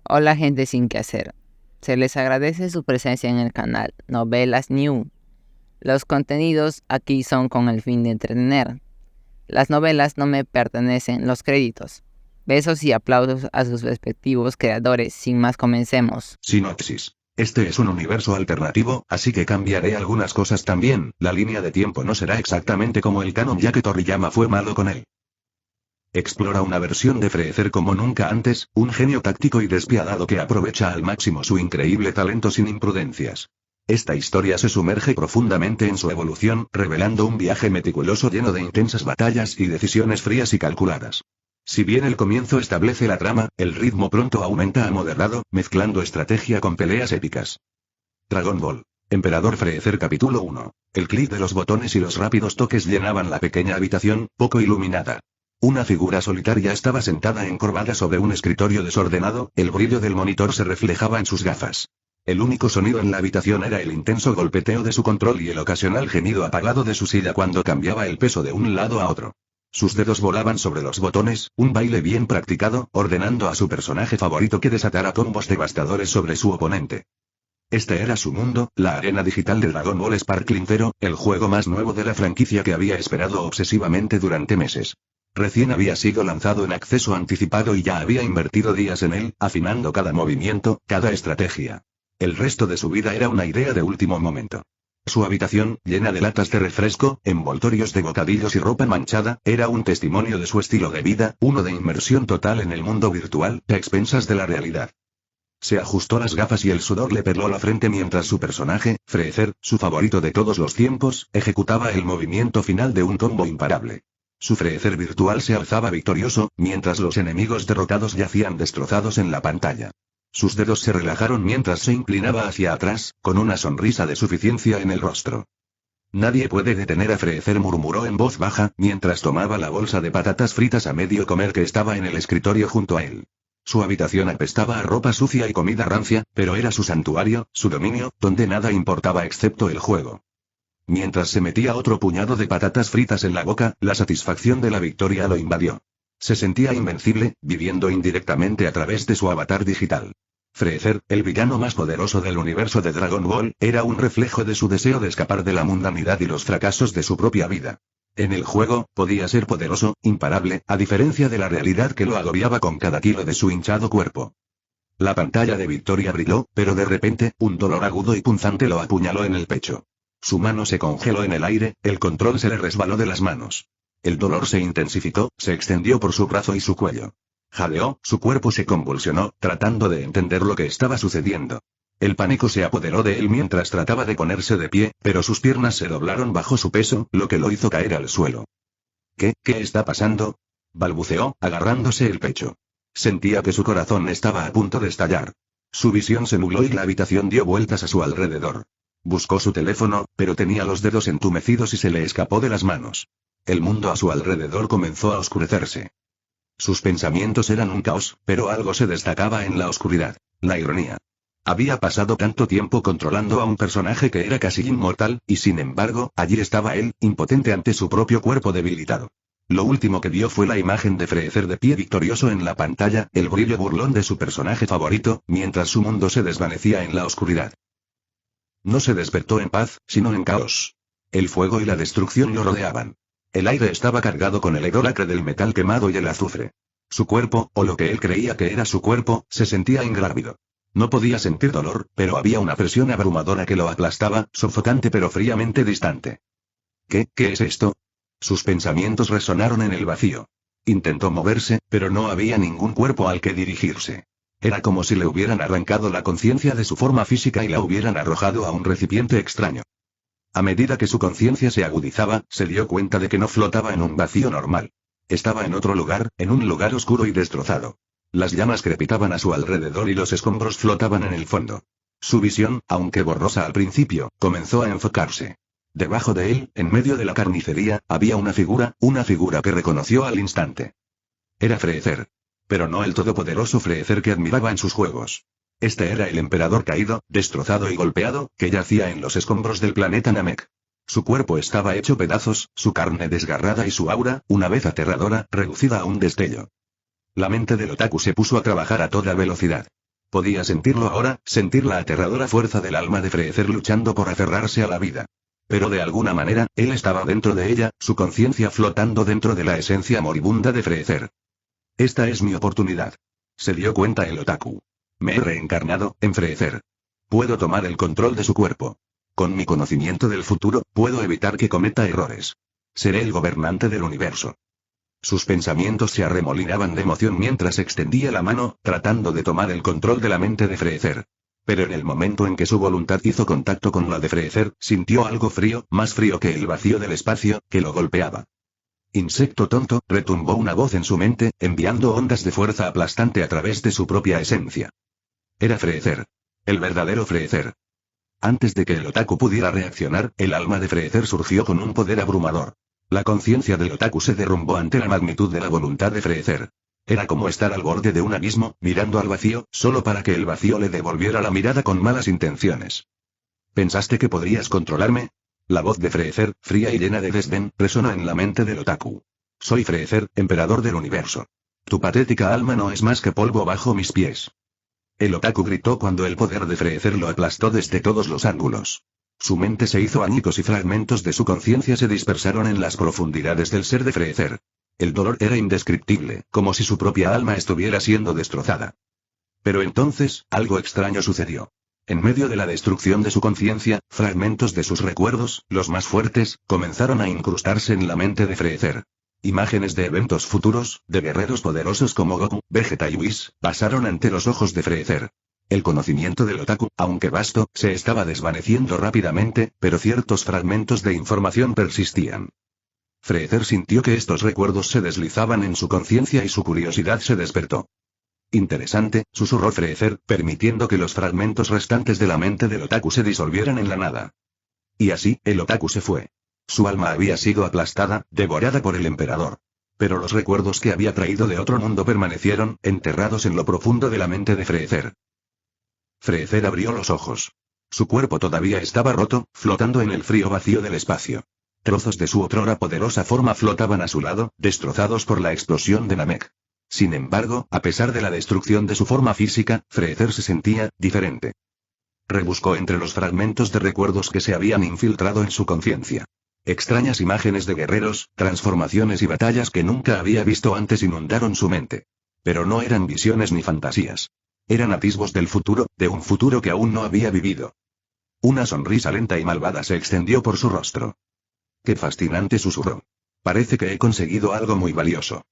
Hola gente sin qué hacer. Se les agradece su presencia en el canal Novelas New. Los contenidos aquí son con el fin de entretener. Las novelas no me pertenecen los créditos. Besos y aplausos a sus respectivos creadores. Sin más, comencemos. Sinopsis. Este es un universo alternativo, así que cambiaré algunas cosas también. La línea de tiempo no será exactamente como el canon, ya que Toriyama fue malo con él. Explora una versión de Freezer como nunca antes, un genio táctico y despiadado que aprovecha al máximo su increíble talento sin imprudencias. Esta historia se sumerge profundamente en su evolución, revelando un viaje meticuloso lleno de intensas batallas y decisiones frías y calculadas. Si bien el comienzo establece la trama, el ritmo pronto aumenta a moderado, mezclando estrategia con peleas épicas. Dragon Ball. Emperador Freezer Capítulo 1. El clic de los botones y los rápidos toques llenaban la pequeña habitación, poco iluminada. Una figura solitaria estaba sentada encorvada sobre un escritorio desordenado, el brillo del monitor se reflejaba en sus gafas. El único sonido en la habitación era el intenso golpeteo de su control y el ocasional gemido apagado de su silla cuando cambiaba el peso de un lado a otro. Sus dedos volaban sobre los botones, un baile bien practicado, ordenando a su personaje favorito que desatara combos devastadores sobre su oponente. Este era su mundo, la arena digital de Dragon Ball Sparkling Zero, el juego más nuevo de la franquicia que había esperado obsesivamente durante meses. Recién había sido lanzado en acceso anticipado y ya había invertido días en él, afinando cada movimiento, cada estrategia. El resto de su vida era una idea de último momento. Su habitación, llena de latas de refresco, envoltorios de bocadillos y ropa manchada, era un testimonio de su estilo de vida, uno de inmersión total en el mundo virtual, a expensas de la realidad. Se ajustó las gafas y el sudor le perló la frente mientras su personaje, Freezer, su favorito de todos los tiempos, ejecutaba el movimiento final de un combo imparable. Su Freezer virtual se alzaba victorioso, mientras los enemigos derrotados yacían destrozados en la pantalla. Sus dedos se relajaron mientras se inclinaba hacia atrás, con una sonrisa de suficiencia en el rostro. Nadie puede detener a Freezer, murmuró en voz baja, mientras tomaba la bolsa de patatas fritas a medio comer que estaba en el escritorio junto a él. Su habitación apestaba a ropa sucia y comida rancia, pero era su santuario, su dominio, donde nada importaba excepto el juego. Mientras se metía otro puñado de patatas fritas en la boca, la satisfacción de la victoria lo invadió. Se sentía invencible, viviendo indirectamente a través de su avatar digital. Freezer, el villano más poderoso del universo de Dragon Ball, era un reflejo de su deseo de escapar de la mundanidad y los fracasos de su propia vida. En el juego, podía ser poderoso, imparable, a diferencia de la realidad que lo agobiaba con cada kilo de su hinchado cuerpo. La pantalla de victoria brilló, pero de repente, un dolor agudo y punzante lo apuñaló en el pecho. Su mano se congeló en el aire, el control se le resbaló de las manos. El dolor se intensificó, se extendió por su brazo y su cuello. Jadeó, su cuerpo se convulsionó, tratando de entender lo que estaba sucediendo. El pánico se apoderó de él mientras trataba de ponerse de pie, pero sus piernas se doblaron bajo su peso, lo que lo hizo caer al suelo. ¿Qué está pasando?, balbuceó, agarrándose el pecho. Sentía que su corazón estaba a punto de estallar. Su visión se nubló y la habitación dio vueltas a su alrededor. Buscó su teléfono, pero tenía los dedos entumecidos y se le escapó de las manos. El mundo a su alrededor comenzó a oscurecerse. Sus pensamientos eran un caos, pero algo se destacaba en la oscuridad: la ironía. Había pasado tanto tiempo controlando a un personaje que era casi inmortal, y sin embargo, allí estaba él, impotente ante su propio cuerpo debilitado. Lo último que vio fue la imagen de Freezer de pie victorioso en la pantalla, el brillo burlón de su personaje favorito, mientras su mundo se desvanecía en la oscuridad. No se despertó en paz, sino en caos. El fuego y la destrucción lo rodeaban. El aire estaba cargado con el hedor acre del metal quemado y el azufre. Su cuerpo, o lo que él creía que era su cuerpo, se sentía ingrávido. No podía sentir dolor, pero había una presión abrumadora que lo aplastaba, sofocante pero fríamente distante. ¿Qué es esto? Sus pensamientos resonaron en el vacío. Intentó moverse, pero no había ningún cuerpo al que dirigirse. Era como si le hubieran arrancado la conciencia de su forma física y la hubieran arrojado a un recipiente extraño. A medida que su conciencia se agudizaba, se dio cuenta de que no flotaba en un vacío normal. Estaba en otro lugar, en un lugar oscuro y destrozado. Las llamas crepitaban a su alrededor y los escombros flotaban en el fondo. Su visión, aunque borrosa al principio, comenzó a enfocarse. Debajo de él, en medio de la carnicería, había una figura que reconoció al instante. Era Freezer. Pero no el todopoderoso Freezer que admiraba en sus juegos. Este era el emperador caído, destrozado y golpeado, que yacía en los escombros del planeta Namek. Su cuerpo estaba hecho pedazos, su carne desgarrada y su aura, una vez aterradora, reducida a un destello. La mente del otaku se puso a trabajar a toda velocidad. Podía sentirlo ahora, sentir la aterradora fuerza del alma de Freezer luchando por aferrarse a la vida. Pero de alguna manera, él estaba dentro de ella, su conciencia flotando dentro de la esencia moribunda de Freezer. Esta es mi oportunidad. Se dio cuenta el otaku. Me he reencarnado en Freezer. Puedo tomar el control de su cuerpo. Con mi conocimiento del futuro, puedo evitar que cometa errores. Seré el gobernante del universo. Sus pensamientos se arremolinaban de emoción mientras extendía la mano, tratando de tomar el control de la mente de Freezer. Pero en el momento en que su voluntad hizo contacto con la de Freezer, sintió algo frío, más frío que el vacío del espacio, que lo golpeaba. Insecto tonto, retumbó una voz en su mente, enviando ondas de fuerza aplastante a través de su propia esencia. Era Freezer. El verdadero Freezer. Antes de que el otaku pudiera reaccionar, el alma de Freezer surgió con un poder abrumador. La conciencia del otaku se derrumbó ante la magnitud de la voluntad de Freezer. Era como estar al borde de un abismo, mirando al vacío, solo para que el vacío le devolviera la mirada con malas intenciones. ¿Pensaste que podrías controlarme? La voz de Freezer, fría y llena de desdén, resonó en la mente del otaku. Soy Freezer, emperador del universo. Tu patética alma no es más que polvo bajo mis pies. El otaku gritó cuando el poder de Freezer lo aplastó desde todos los ángulos. Su mente se hizo añicos y fragmentos de su conciencia se dispersaron en las profundidades del ser de Freezer. El dolor era indescriptible, como si su propia alma estuviera siendo destrozada. Pero entonces, algo extraño sucedió. En medio de la destrucción de su conciencia, fragmentos de sus recuerdos, los más fuertes, comenzaron a incrustarse en la mente de Freezer. Imágenes de eventos futuros, de guerreros poderosos como Goku, Vegeta y Whis, pasaron ante los ojos de Freezer. El conocimiento del otaku, aunque vasto, se estaba desvaneciendo rápidamente, pero ciertos fragmentos de información persistían. Freezer sintió que estos recuerdos se deslizaban en su conciencia y su curiosidad se despertó. Interesante, susurró Freezer, permitiendo que los fragmentos restantes de la mente del otaku se disolvieran en la nada. Y así, el otaku se fue. Su alma había sido aplastada, devorada por el emperador. Pero los recuerdos que había traído de otro mundo permanecieron, enterrados en lo profundo de la mente de Freezer. Freezer abrió los ojos. Su cuerpo todavía estaba roto, flotando en el frío vacío del espacio. Trozos de su otrora poderosa forma flotaban a su lado, destrozados por la explosión de Namek. Sin embargo, a pesar de la destrucción de su forma física, Freezer se sentía diferente. Rebuscó entre los fragmentos de recuerdos que se habían infiltrado en su conciencia. Extrañas imágenes de guerreros, transformaciones y batallas que nunca había visto antes inundaron su mente. Pero no eran visiones ni fantasías. Eran atisbos del futuro, de un futuro que aún no había vivido. Una sonrisa lenta y malvada se extendió por su rostro. ¡Qué fascinante!, susurró. Parece que he conseguido algo muy valioso.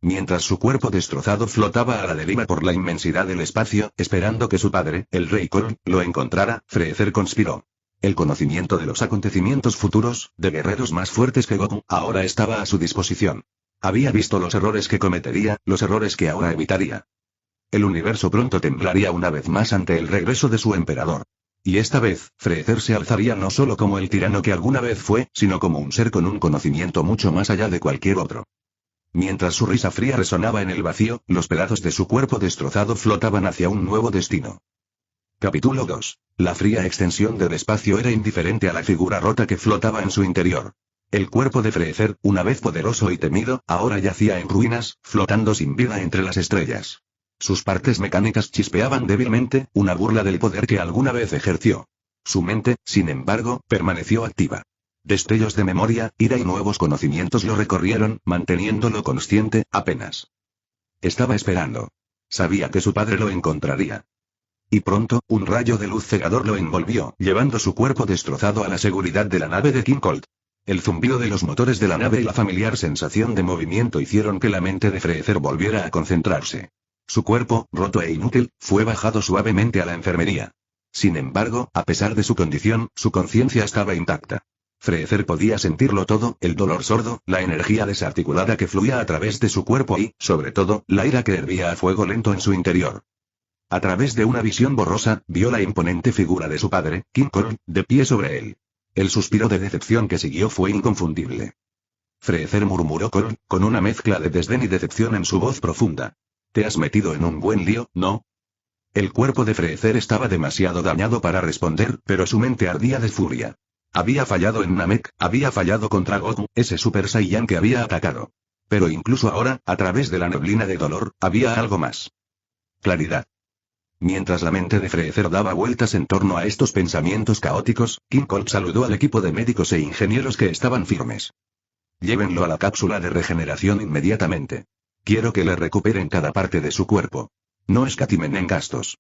Mientras su cuerpo destrozado flotaba a la deriva por la inmensidad del espacio, esperando que su padre, el Rey Cole, lo encontrara, Freezer conspiró. El conocimiento de los acontecimientos futuros, de guerreros más fuertes que Goku, ahora estaba a su disposición. Había visto los errores que cometería, los errores que ahora evitaría. El universo pronto temblaría una vez más ante el regreso de su emperador. Y esta vez, Freezer se alzaría no solo como el tirano que alguna vez fue, sino como un ser con un conocimiento mucho más allá de cualquier otro. Mientras su risa fría resonaba en el vacío, los pedazos de su cuerpo destrozado flotaban hacia un nuevo destino. Capítulo 2. La fría extensión del espacio era indiferente a la figura rota que flotaba en su interior. El cuerpo de Freezer, una vez poderoso y temido, ahora yacía en ruinas, flotando sin vida entre las estrellas. Sus partes mecánicas chispeaban débilmente, una burla del poder que alguna vez ejerció. Su mente, sin embargo, permaneció activa. Destellos de memoria, ira y nuevos conocimientos lo recorrieron, manteniéndolo consciente, apenas. Estaba esperando. Sabía que su padre lo encontraría. Y pronto, un rayo de luz cegador lo envolvió, llevando su cuerpo destrozado a la seguridad de la nave de King Colt. El zumbido de los motores de la nave y la familiar sensación de movimiento hicieron que la mente de Freezer volviera a concentrarse. Su cuerpo, roto e inútil, fue bajado suavemente a la enfermería. Sin embargo, a pesar de su condición, su conciencia estaba intacta. Freezer podía sentirlo todo, el dolor sordo, la energía desarticulada que fluía a través de su cuerpo y, sobre todo, la ira que hervía a fuego lento en su interior. A través de una visión borrosa, vio la imponente figura de su padre, King Kong, de pie sobre él. El suspiro de decepción que siguió fue inconfundible. Freezer, murmuró Kong, con una mezcla de desdén y decepción en su voz profunda. Te has metido en un buen lío, ¿no? El cuerpo de Freezer estaba demasiado dañado para responder, pero su mente ardía de furia. Había fallado en Namek, había fallado contra Goku, ese Super Saiyan que había atacado. Pero incluso ahora, a través de la neblina de dolor, había algo más. Claridad. Mientras la mente de Freezer daba vueltas en torno a estos pensamientos caóticos, King Colt saludó al equipo de médicos e ingenieros que estaban firmes. Llévenlo a la cápsula de regeneración inmediatamente. Quiero que le recuperen cada parte de su cuerpo. No escatimen en gastos.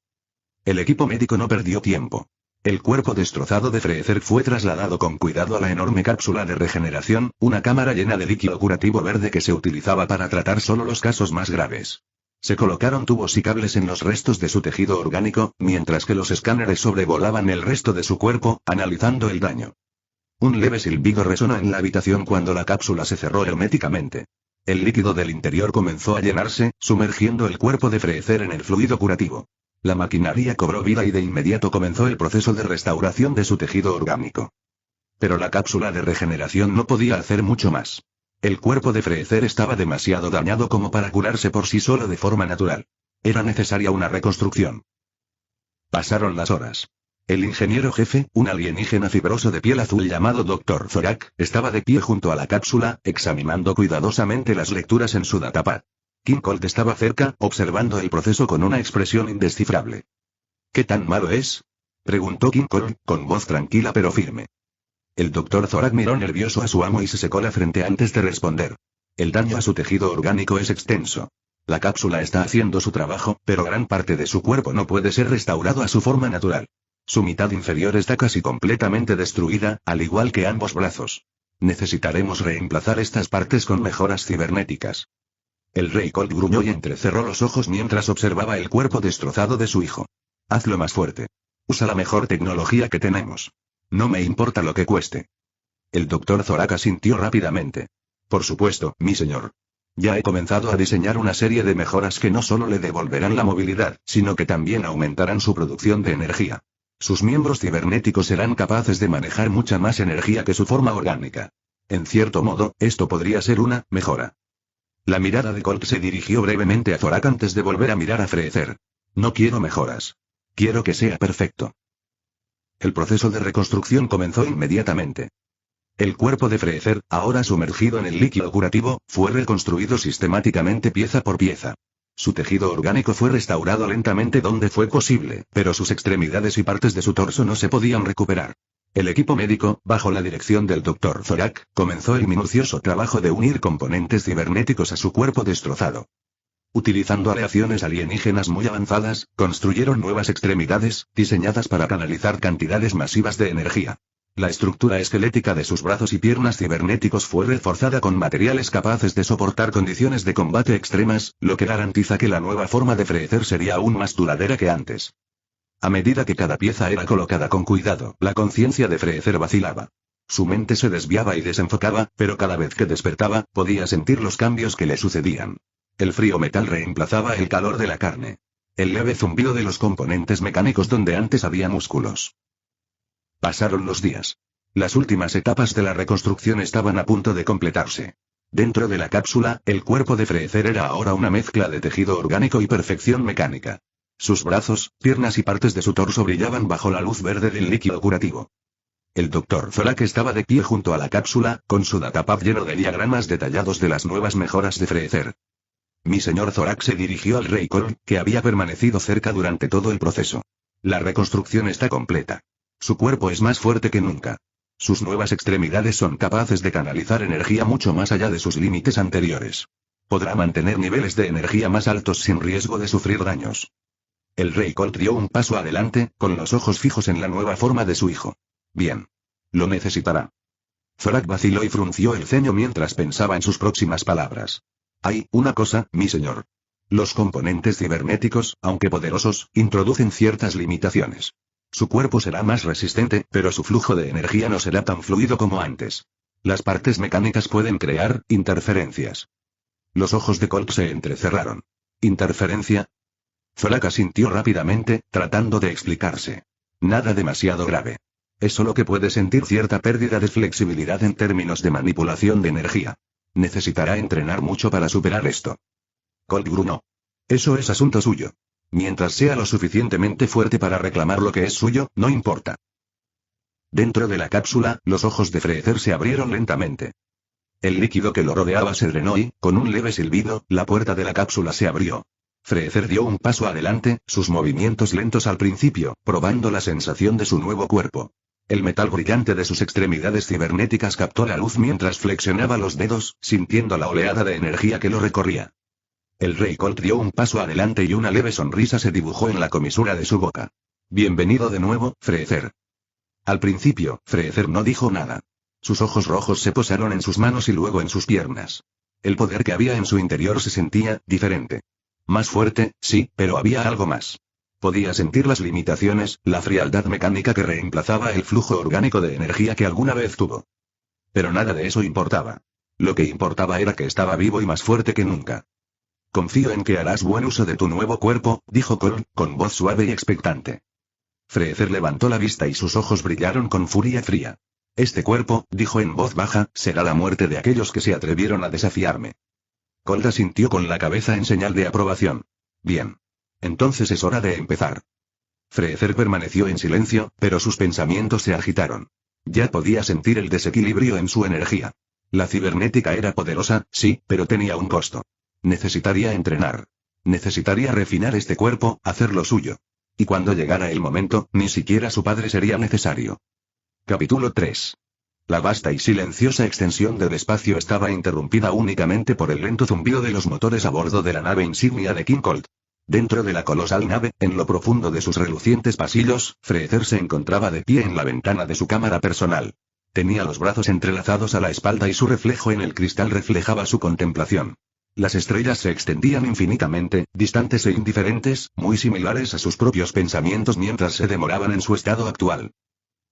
El equipo médico no perdió tiempo. El cuerpo destrozado de Freezer fue trasladado con cuidado a la enorme cápsula de regeneración, una cámara llena de líquido curativo verde que se utilizaba para tratar solo los casos más graves. Se colocaron tubos y cables en los restos de su tejido orgánico, mientras que los escáneres sobrevolaban el resto de su cuerpo, analizando el daño. Un leve silbido resonó en la habitación cuando la cápsula se cerró herméticamente. El líquido del interior comenzó a llenarse, sumergiendo el cuerpo de Freezer en el fluido curativo. La maquinaria cobró vida y de inmediato comenzó el proceso de restauración de su tejido orgánico. Pero la cápsula de regeneración no podía hacer mucho más. El cuerpo de Freezer estaba demasiado dañado como para curarse por sí solo de forma natural. Era necesaria una reconstrucción. Pasaron las horas. El ingeniero jefe, un alienígena fibroso de piel azul llamado Dr. Zorak, estaba de pie junto a la cápsula, examinando cuidadosamente las lecturas en su datapad. King Colt estaba cerca, observando el proceso con una expresión indescifrable. ¿Qué tan malo es?, preguntó King Colt, con voz tranquila pero firme. El Dr. Zorak miró nervioso a su amo y se secó la frente antes de responder. El daño a su tejido orgánico es extenso. La cápsula está haciendo su trabajo, pero gran parte de su cuerpo no puede ser restaurado a su forma natural. Su mitad inferior está casi completamente destruida, al igual que ambos brazos. Necesitaremos reemplazar estas partes con mejoras cibernéticas. El rey Colt gruñó y entrecerró los ojos mientras observaba el cuerpo destrozado de su hijo. Hazlo más fuerte. Usa la mejor tecnología que tenemos. No me importa lo que cueste. El Dr. Zorak asintió rápidamente. Por supuesto, mi señor. Ya he comenzado a diseñar una serie de mejoras que no solo le devolverán la movilidad, sino que también aumentarán su producción de energía. Sus miembros cibernéticos serán capaces de manejar mucha más energía que su forma orgánica. En cierto modo, esto podría ser una mejora. La mirada de Colt se dirigió brevemente a Zorak antes de volver a mirar a Freezer. No quiero mejoras. Quiero que sea perfecto. El proceso de reconstrucción comenzó inmediatamente. El cuerpo de Freezer, ahora sumergido en el líquido curativo, fue reconstruido sistemáticamente pieza por pieza. Su tejido orgánico fue restaurado lentamente donde fue posible, pero sus extremidades y partes de su torso no se podían recuperar. El equipo médico, bajo la dirección del Dr. Zorak, comenzó el minucioso trabajo de unir componentes cibernéticos a su cuerpo destrozado. Utilizando aleaciones alienígenas muy avanzadas, construyeron nuevas extremidades, diseñadas para canalizar cantidades masivas de energía. La estructura esquelética de sus brazos y piernas cibernéticos fue reforzada con materiales capaces de soportar condiciones de combate extremas, lo que garantiza que la nueva forma de Freezer sería aún más duradera que antes. A medida que cada pieza era colocada con cuidado, la conciencia de Freezer vacilaba. Su mente se desviaba y desenfocaba, pero cada vez que despertaba, podía sentir los cambios que le sucedían. El frío metal reemplazaba el calor de la carne. El leve zumbido de los componentes mecánicos donde antes había músculos. Pasaron los días. Las últimas etapas de la reconstrucción estaban a punto de completarse. Dentro de la cápsula, el cuerpo de Freezer era ahora una mezcla de tejido orgánico y perfección mecánica. Sus brazos, piernas y partes de su torso brillaban bajo la luz verde del líquido curativo. El Dr. Zorak estaba de pie junto a la cápsula, con su datapad lleno de diagramas detallados de las nuevas mejoras de Freezer. Mi señor Zorak se dirigió al rey Colt, que había permanecido cerca durante todo el proceso. La reconstrucción está completa. Su cuerpo es más fuerte que nunca. Sus nuevas extremidades son capaces de canalizar energía mucho más allá de sus límites anteriores. Podrá mantener niveles de energía más altos sin riesgo de sufrir daños. El rey Colt dio un paso adelante, con los ojos fijos en la nueva forma de su hijo. Bien. Lo necesitará. Zorak vaciló y frunció el ceño mientras pensaba en sus próximas palabras. Hay una cosa, mi señor. Los componentes cibernéticos, aunque poderosos, introducen ciertas limitaciones. Su cuerpo será más resistente, pero su flujo de energía no será tan fluido como antes. Las partes mecánicas pueden crear interferencias. Los ojos de Colt se entrecerraron. ¿Interferencia? Zorak asintió rápidamente, tratando de explicarse. Nada demasiado grave. Es solo que puede sentir cierta pérdida de flexibilidad en términos de manipulación de energía. Necesitará entrenar mucho para superar esto. Colt gruñó. Eso es asunto suyo. Mientras sea lo suficientemente fuerte para reclamar lo que es suyo, no importa. Dentro de la cápsula, los ojos de Freezer se abrieron lentamente. El líquido que lo rodeaba se drenó y, con un leve silbido, la puerta de la cápsula se abrió. Freezer dio un paso adelante, sus movimientos lentos al principio, probando la sensación de su nuevo cuerpo. El metal brillante de sus extremidades cibernéticas captó la luz mientras flexionaba los dedos, sintiendo la oleada de energía que lo recorría. El Rey Colt dio un paso adelante y una leve sonrisa se dibujó en la comisura de su boca. Bienvenido de nuevo, Freezer. Al principio, Freezer no dijo nada. Sus ojos rojos se posaron en sus manos y luego en sus piernas. El poder que había en su interior se sentía diferente. Más fuerte, sí, pero había algo más. Podía sentir las limitaciones, la frialdad mecánica que reemplazaba el flujo orgánico de energía que alguna vez tuvo. Pero nada de eso importaba. Lo que importaba era que estaba vivo y más fuerte que nunca. Confío en que harás buen uso de tu nuevo cuerpo, dijo Colt, con voz suave y expectante. Freezer levantó la vista y sus ojos brillaron con furia fría. Este cuerpo, dijo en voz baja, será la muerte de aquellos que se atrevieron a desafiarme. Colt asintió con la cabeza en señal de aprobación. Bien. Entonces es hora de empezar. Freezer permaneció en silencio, pero sus pensamientos se agitaron. Ya podía sentir el desequilibrio en su energía. La cibernética era poderosa, sí, pero tenía un costo. Necesitaría entrenar. Necesitaría refinar este cuerpo, hacerlo suyo. Y cuando llegara el momento, ni siquiera su padre sería necesario. Capítulo 3. La vasta y silenciosa extensión del espacio estaba interrumpida únicamente por el lento zumbido de los motores a bordo de la nave insignia de King Colt. Dentro de la colosal nave, en lo profundo de sus relucientes pasillos, Freezer se encontraba de pie en la ventana de su cámara personal. Tenía los brazos entrelazados a la espalda y su reflejo en el cristal reflejaba su contemplación. Las estrellas se extendían infinitamente, distantes e indiferentes, muy similares a sus propios pensamientos mientras se demoraban en su estado actual.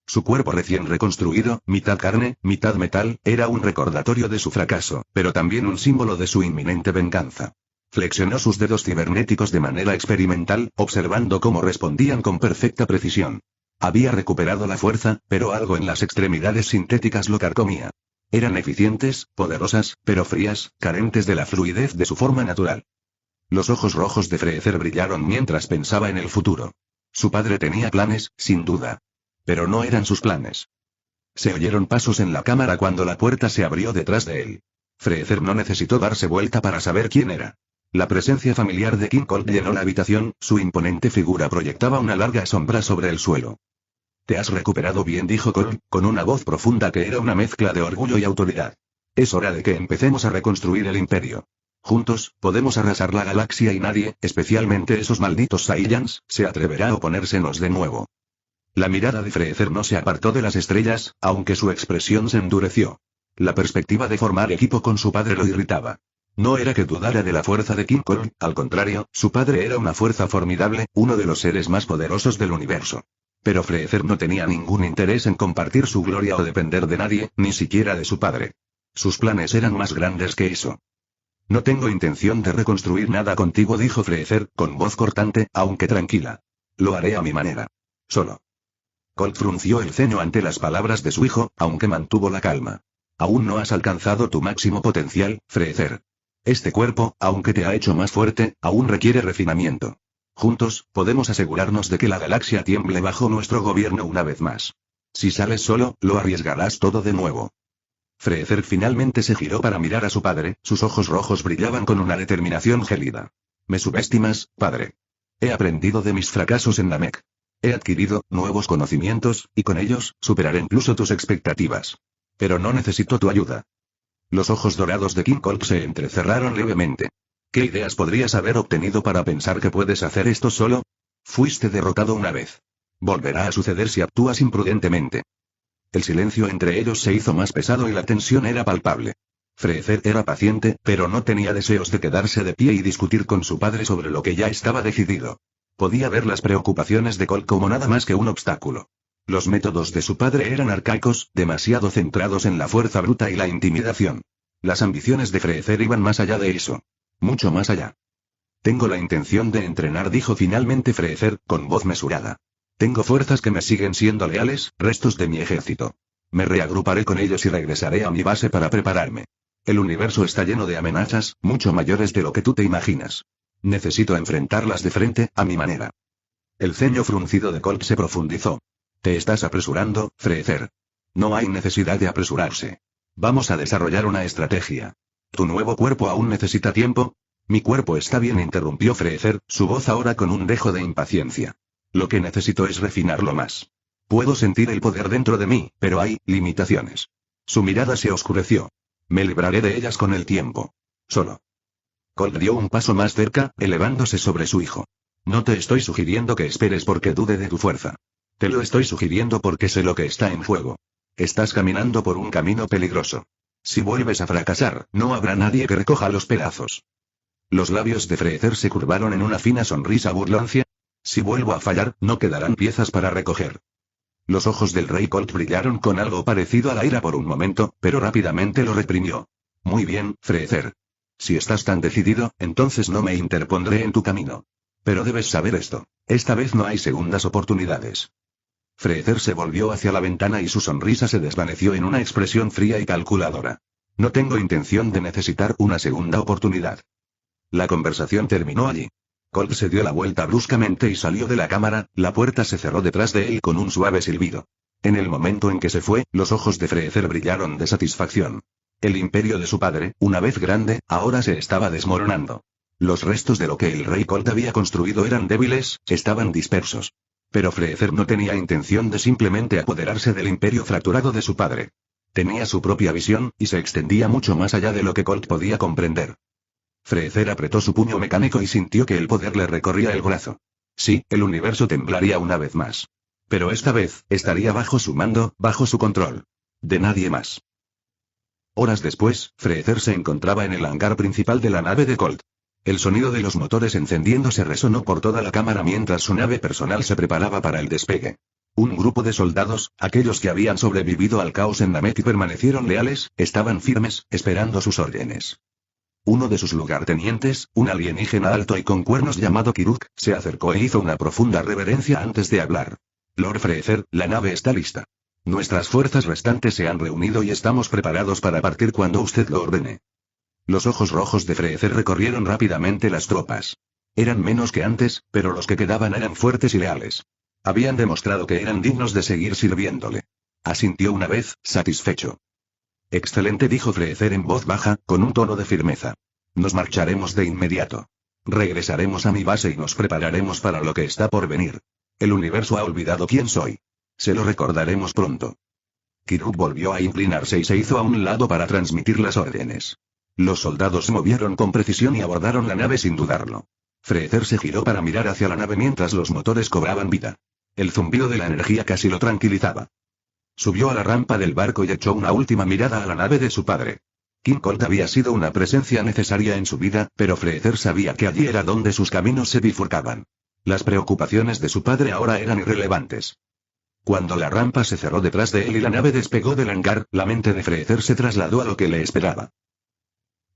Su cuerpo recién reconstruido, mitad carne, mitad metal, era un recordatorio de su fracaso, pero también un símbolo de su inminente venganza. Flexionó sus dedos cibernéticos de manera experimental, observando cómo respondían con perfecta precisión. Había recuperado la fuerza, pero algo en las extremidades sintéticas lo carcomía. Eran eficientes, poderosas, pero frías, carentes de la fluidez de su forma natural. Los ojos rojos de Freezer brillaron mientras pensaba en el futuro. Su padre tenía planes, sin duda. Pero no eran sus planes. Se oyeron pasos en la cámara cuando la puerta se abrió detrás de él. Freezer no necesitó darse vuelta para saber quién era. La presencia familiar de King Colt llenó la habitación, su imponente figura proyectaba una larga sombra sobre el suelo. «Te has recuperado bien», dijo Colt, con una voz profunda que era una mezcla de orgullo y autoridad. «Es hora de que empecemos a reconstruir el imperio. Juntos, podemos arrasar la galaxia y nadie, especialmente esos malditos Saiyans, se atreverá a oponérsenos de nuevo». La mirada de Freezer no se apartó de las estrellas, aunque su expresión se endureció. La perspectiva de formar equipo con su padre lo irritaba. No era que dudara de la fuerza de King Colt, al contrario, su padre era una fuerza formidable, uno de los seres más poderosos del universo. Pero Freezer no tenía ningún interés en compartir su gloria o depender de nadie, ni siquiera de su padre. Sus planes eran más grandes que eso. «No tengo intención de reconstruir nada contigo», dijo Freezer, con voz cortante, aunque tranquila. «Lo haré a mi manera. Solo». Colt frunció el ceño ante las palabras de su hijo, aunque mantuvo la calma. «Aún no has alcanzado tu máximo potencial, Freezer. Este cuerpo, aunque te ha hecho más fuerte, aún requiere refinamiento. Juntos, podemos asegurarnos de que la galaxia tiemble bajo nuestro gobierno una vez más. Si sales solo, lo arriesgarás todo de nuevo». Freezer finalmente se giró para mirar a su padre, sus ojos rojos brillaban con una determinación gélida. «Me subestimas, padre. He aprendido de mis fracasos en Namek. He adquirido nuevos conocimientos, y con ellos, superaré incluso tus expectativas. Pero no necesito tu ayuda». Los ojos dorados de King Colt se entrecerraron levemente. «¿Qué ideas podrías haber obtenido para pensar que puedes hacer esto solo? Fuiste derrotado una vez. Volverá a suceder si actúas imprudentemente». El silencio entre ellos se hizo más pesado y la tensión era palpable. Freezer era paciente, pero no tenía deseos de quedarse de pie y discutir con su padre sobre lo que ya estaba decidido. Podía ver las preocupaciones de Colt como nada más que un obstáculo. Los métodos de su padre eran arcaicos, demasiado centrados en la fuerza bruta y la intimidación. Las ambiciones de Freezer iban más allá de eso. Mucho más allá. «Tengo la intención de entrenar», dijo finalmente Freezer, con voz mesurada. «Tengo fuerzas que me siguen siendo leales, restos de mi ejército. Me reagruparé con ellos y regresaré a mi base para prepararme. El universo está lleno de amenazas, mucho mayores de lo que tú te imaginas. Necesito enfrentarlas de frente, a mi manera». El ceño fruncido de Colt se profundizó. «Te estás apresurando, Freezer. No hay necesidad de apresurarse. Vamos a desarrollar una estrategia. ¿Tu nuevo cuerpo aún necesita tiempo? Mi cuerpo está bien, interrumpió Freezer, su voz ahora con un dejo de impaciencia. Lo que necesito es refinarlo más. Puedo sentir el poder dentro de mí, pero hay limitaciones. Su mirada se oscureció. Me libraré de ellas con el tiempo. Solo. Colt dio un paso más cerca, elevándose sobre su hijo. No te estoy sugiriendo que esperes porque dude de tu fuerza. Te lo estoy sugiriendo porque sé lo que está en juego. Estás caminando por un camino peligroso. Si vuelves a fracasar, no habrá nadie que recoja los pedazos. Los labios de Freezer se curvaron en una fina sonrisa burlancia. Si vuelvo a fallar, no quedarán piezas para recoger. Los ojos del rey Colt brillaron con algo parecido a la ira por un momento, pero rápidamente lo reprimió. Muy bien, Freezer. Si estás tan decidido, entonces no me interpondré en tu camino. Pero debes saber esto. Esta vez no hay segundas oportunidades. Freezer se volvió hacia la ventana y su sonrisa se desvaneció en una expresión fría y calculadora. No tengo intención de necesitar una segunda oportunidad. La conversación terminó allí. Colt se dio la vuelta bruscamente y salió de la cámara, la puerta se cerró detrás de él con un suave silbido. En el momento en que se fue, los ojos de Freezer brillaron de satisfacción. El imperio de su padre, una vez grande, ahora se estaba desmoronando. Los restos de lo que el rey Colt había construido eran débiles, estaban dispersos. Pero Freezer no tenía intención de simplemente apoderarse del imperio fracturado de su padre. Tenía su propia visión, y se extendía mucho más allá de lo que Colt podía comprender. Freezer apretó su puño mecánico y sintió que el poder le recorría el brazo. Sí, el universo temblaría una vez más. Pero esta vez, estaría bajo su mando, bajo su control. De nadie más. Horas después, Freezer se encontraba en el hangar principal de la nave de Colt. El sonido de los motores encendiéndose resonó por toda la cámara mientras su nave personal se preparaba para el despegue. Un grupo de soldados, aquellos que habían sobrevivido al caos en Namek y permanecieron leales, estaban firmes, esperando sus órdenes. Uno de sus lugartenientes, un alienígena alto y con cuernos llamado Kiruk, se acercó e hizo una profunda reverencia antes de hablar. Lord Freezer, la nave está lista. Nuestras fuerzas restantes se han reunido y estamos preparados para partir cuando usted lo ordene. Los ojos rojos de Freezer recorrieron rápidamente las tropas. Eran menos que antes, pero los que quedaban eran fuertes y leales. Habían demostrado que eran dignos de seguir sirviéndole. Asintió una vez, satisfecho. Excelente, dijo Freezer en voz baja, con un tono de firmeza. Nos marcharemos de inmediato. Regresaremos a mi base y nos prepararemos para lo que está por venir. El universo ha olvidado quién soy. Se lo recordaremos pronto. Kiruk volvió a inclinarse y se hizo a un lado para transmitir las órdenes. Los soldados se movieron con precisión y abordaron la nave sin dudarlo. Freezer se giró para mirar hacia la nave mientras los motores cobraban vida. El zumbido de la energía casi lo tranquilizaba. Subió a la rampa del barco y echó una última mirada a la nave de su padre. King Colt había sido una presencia necesaria en su vida, pero Freezer sabía que allí era donde sus caminos se bifurcaban. Las preocupaciones de su padre ahora eran irrelevantes. Cuando la rampa se cerró detrás de él y la nave despegó del hangar, la mente de Freezer se trasladó a lo que le esperaba.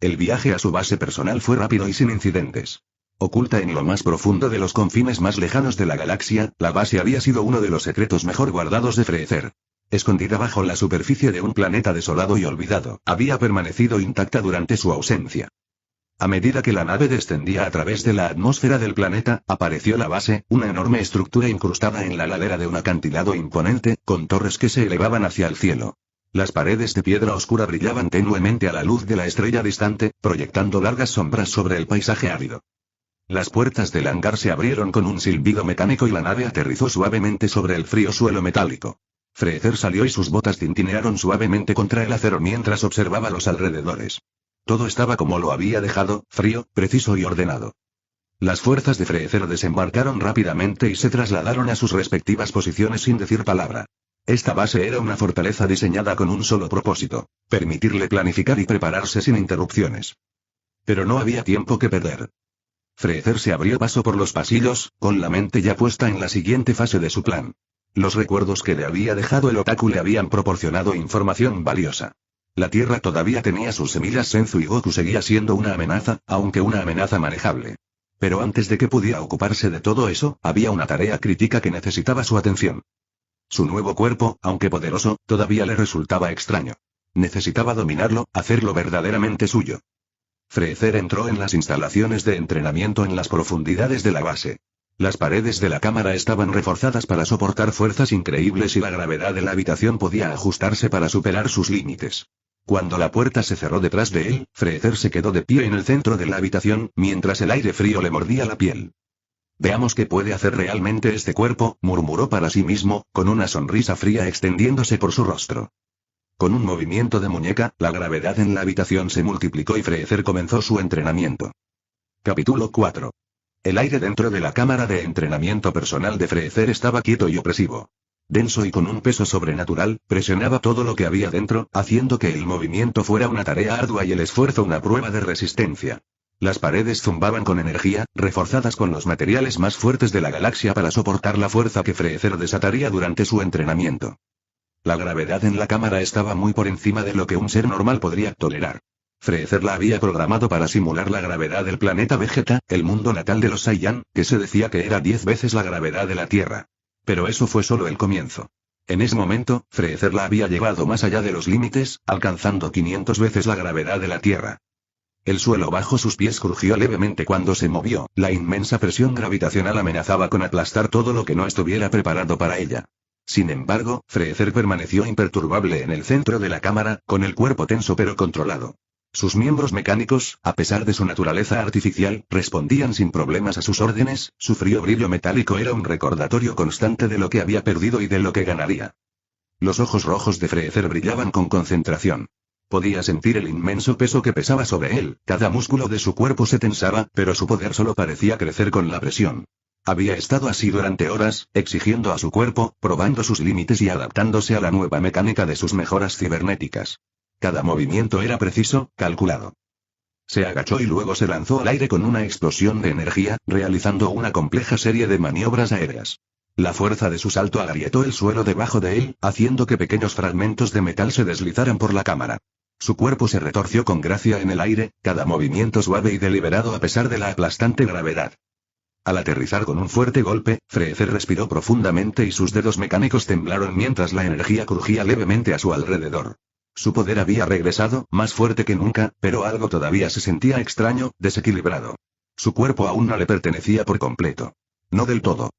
El viaje a su base personal fue rápido y sin incidentes. Oculta en lo más profundo de los confines más lejanos de la galaxia, la base había sido uno de los secretos mejor guardados de Freezer. Escondida bajo la superficie de un planeta desolado y olvidado, había permanecido intacta durante su ausencia. A medida que la nave descendía a través de la atmósfera del planeta, apareció la base, una enorme estructura incrustada en la ladera de un acantilado imponente, con torres que se elevaban hacia el cielo. Las paredes de piedra oscura brillaban tenuemente a la luz de la estrella distante, proyectando largas sombras sobre el paisaje árido. Las puertas del hangar se abrieron con un silbido mecánico y la nave aterrizó suavemente sobre el frío suelo metálico. Freezer salió y sus botas tintinearon suavemente contra el acero mientras observaba los alrededores. Todo estaba como lo había dejado, frío, preciso y ordenado. Las fuerzas de Freezer desembarcaron rápidamente y se trasladaron a sus respectivas posiciones sin decir palabra. Esta base era una fortaleza diseñada con un solo propósito: permitirle planificar y prepararse sin interrupciones. Pero no había tiempo que perder. Freezer se abrió paso por los pasillos, con la mente ya puesta en la siguiente fase de su plan. Los recuerdos que le había dejado el otaku le habían proporcionado información valiosa. La Tierra todavía tenía sus semillas, Senzu y Goku seguía siendo una amenaza, aunque una amenaza manejable. Pero antes de que pudiera ocuparse de todo eso, había una tarea crítica que necesitaba su atención. Su nuevo cuerpo, aunque poderoso, todavía le resultaba extraño. Necesitaba dominarlo, hacerlo verdaderamente suyo. Freezer entró en las instalaciones de entrenamiento en las profundidades de la base. Las paredes de la cámara estaban reforzadas para soportar fuerzas increíbles y la gravedad de la habitación podía ajustarse para superar sus límites. Cuando la puerta se cerró detrás de él, Freezer se quedó de pie en el centro de la habitación, mientras el aire frío le mordía la piel. Veamos qué puede hacer realmente este cuerpo, murmuró para sí mismo, con una sonrisa fría extendiéndose por su rostro. Con un movimiento de muñeca, la gravedad en la habitación se multiplicó y Freezer comenzó su entrenamiento. Capítulo 4. El aire dentro de la cámara de entrenamiento personal de Freezer estaba quieto y opresivo. Denso y con un peso sobrenatural, presionaba todo lo que había dentro, haciendo que el movimiento fuera una tarea ardua y el esfuerzo una prueba de resistencia. Las paredes zumbaban con energía, reforzadas con los materiales más fuertes de la galaxia para soportar la fuerza que Freezer desataría durante su entrenamiento. La gravedad en la cámara estaba muy por encima de lo que un ser normal podría tolerar. Freezer la había programado para simular la gravedad del planeta Vegeta, el mundo natal de los Saiyan, que se decía que era 10 veces la gravedad de la Tierra. Pero eso fue solo el comienzo. En ese momento, Freezer la había llevado más allá de los límites, alcanzando 500 veces la gravedad de la Tierra. El suelo bajo sus pies crujió levemente cuando se movió, la inmensa presión gravitacional amenazaba con aplastar todo lo que no estuviera preparado para ella. Sin embargo, Freezer permaneció imperturbable en el centro de la cámara, con el cuerpo tenso pero controlado. Sus miembros mecánicos, a pesar de su naturaleza artificial, respondían sin problemas a sus órdenes, su frío brillo metálico era un recordatorio constante de lo que había perdido y de lo que ganaría. Los ojos rojos de Freezer brillaban con concentración. Podía sentir el inmenso peso que pesaba sobre él, cada músculo de su cuerpo se tensaba, pero su poder solo parecía crecer con la presión. Había estado así durante horas, exigiendo a su cuerpo, probando sus límites y adaptándose a la nueva mecánica de sus mejoras cibernéticas. Cada movimiento era preciso, calculado. Se agachó y luego se lanzó al aire con una explosión de energía, realizando una compleja serie de maniobras aéreas. La fuerza de su salto agrietó el suelo debajo de él, haciendo que pequeños fragmentos de metal se deslizaran por la cámara. Su cuerpo se retorció con gracia en el aire, cada movimiento suave y deliberado a pesar de la aplastante gravedad. Al aterrizar con un fuerte golpe, Freezer respiró profundamente y sus dedos mecánicos temblaron mientras la energía crujía levemente a su alrededor. Su poder había regresado, más fuerte que nunca, pero algo todavía se sentía extraño, desequilibrado. Su cuerpo aún no le pertenecía por completo. No del todo.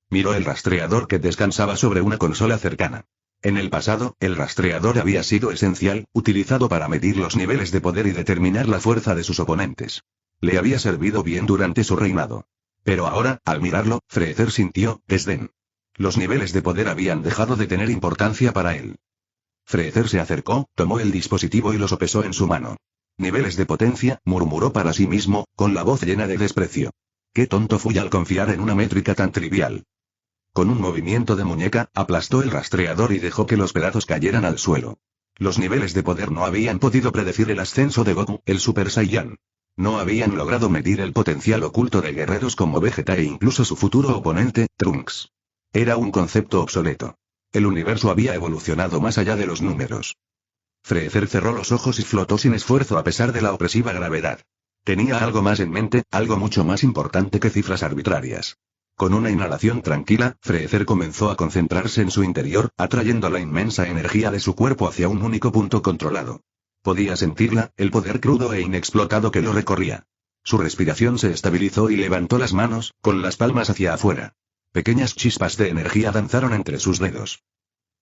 Miró el rastreador que descansaba sobre una consola cercana. En el pasado, el rastreador había sido esencial, utilizado para medir los niveles de poder y determinar la fuerza de sus oponentes. Le había servido bien durante su reinado. Pero ahora, al mirarlo, Freezer sintió desdén. Los niveles de poder habían dejado de tener importancia para él. Freezer se acercó, tomó el dispositivo y lo sopesó en su mano. Niveles de potencia, murmuró para sí mismo, con la voz llena de desprecio. Qué tonto fui al confiar en una métrica tan trivial. Con un movimiento de muñeca, aplastó el rastreador y dejó que los pedazos cayeran al suelo. Los niveles de poder no habían podido predecir el ascenso de Goku, el Super Saiyan. No habían logrado medir el potencial oculto de guerreros como Vegeta e incluso su futuro oponente, Trunks. Era un concepto obsoleto. El universo había evolucionado más allá de los números. Freezer cerró los ojos y flotó sin esfuerzo a pesar de la opresiva gravedad. Tenía algo más en mente, algo mucho más importante que cifras arbitrarias. Con una inhalación tranquila, Freezer comenzó a concentrarse en su interior, atrayendo la inmensa energía de su cuerpo hacia un único punto controlado. Podía sentirla, el poder crudo e inexplotado que lo recorría. Su respiración se estabilizó y levantó las manos, con las palmas hacia afuera. Pequeñas chispas de energía danzaron entre sus dedos.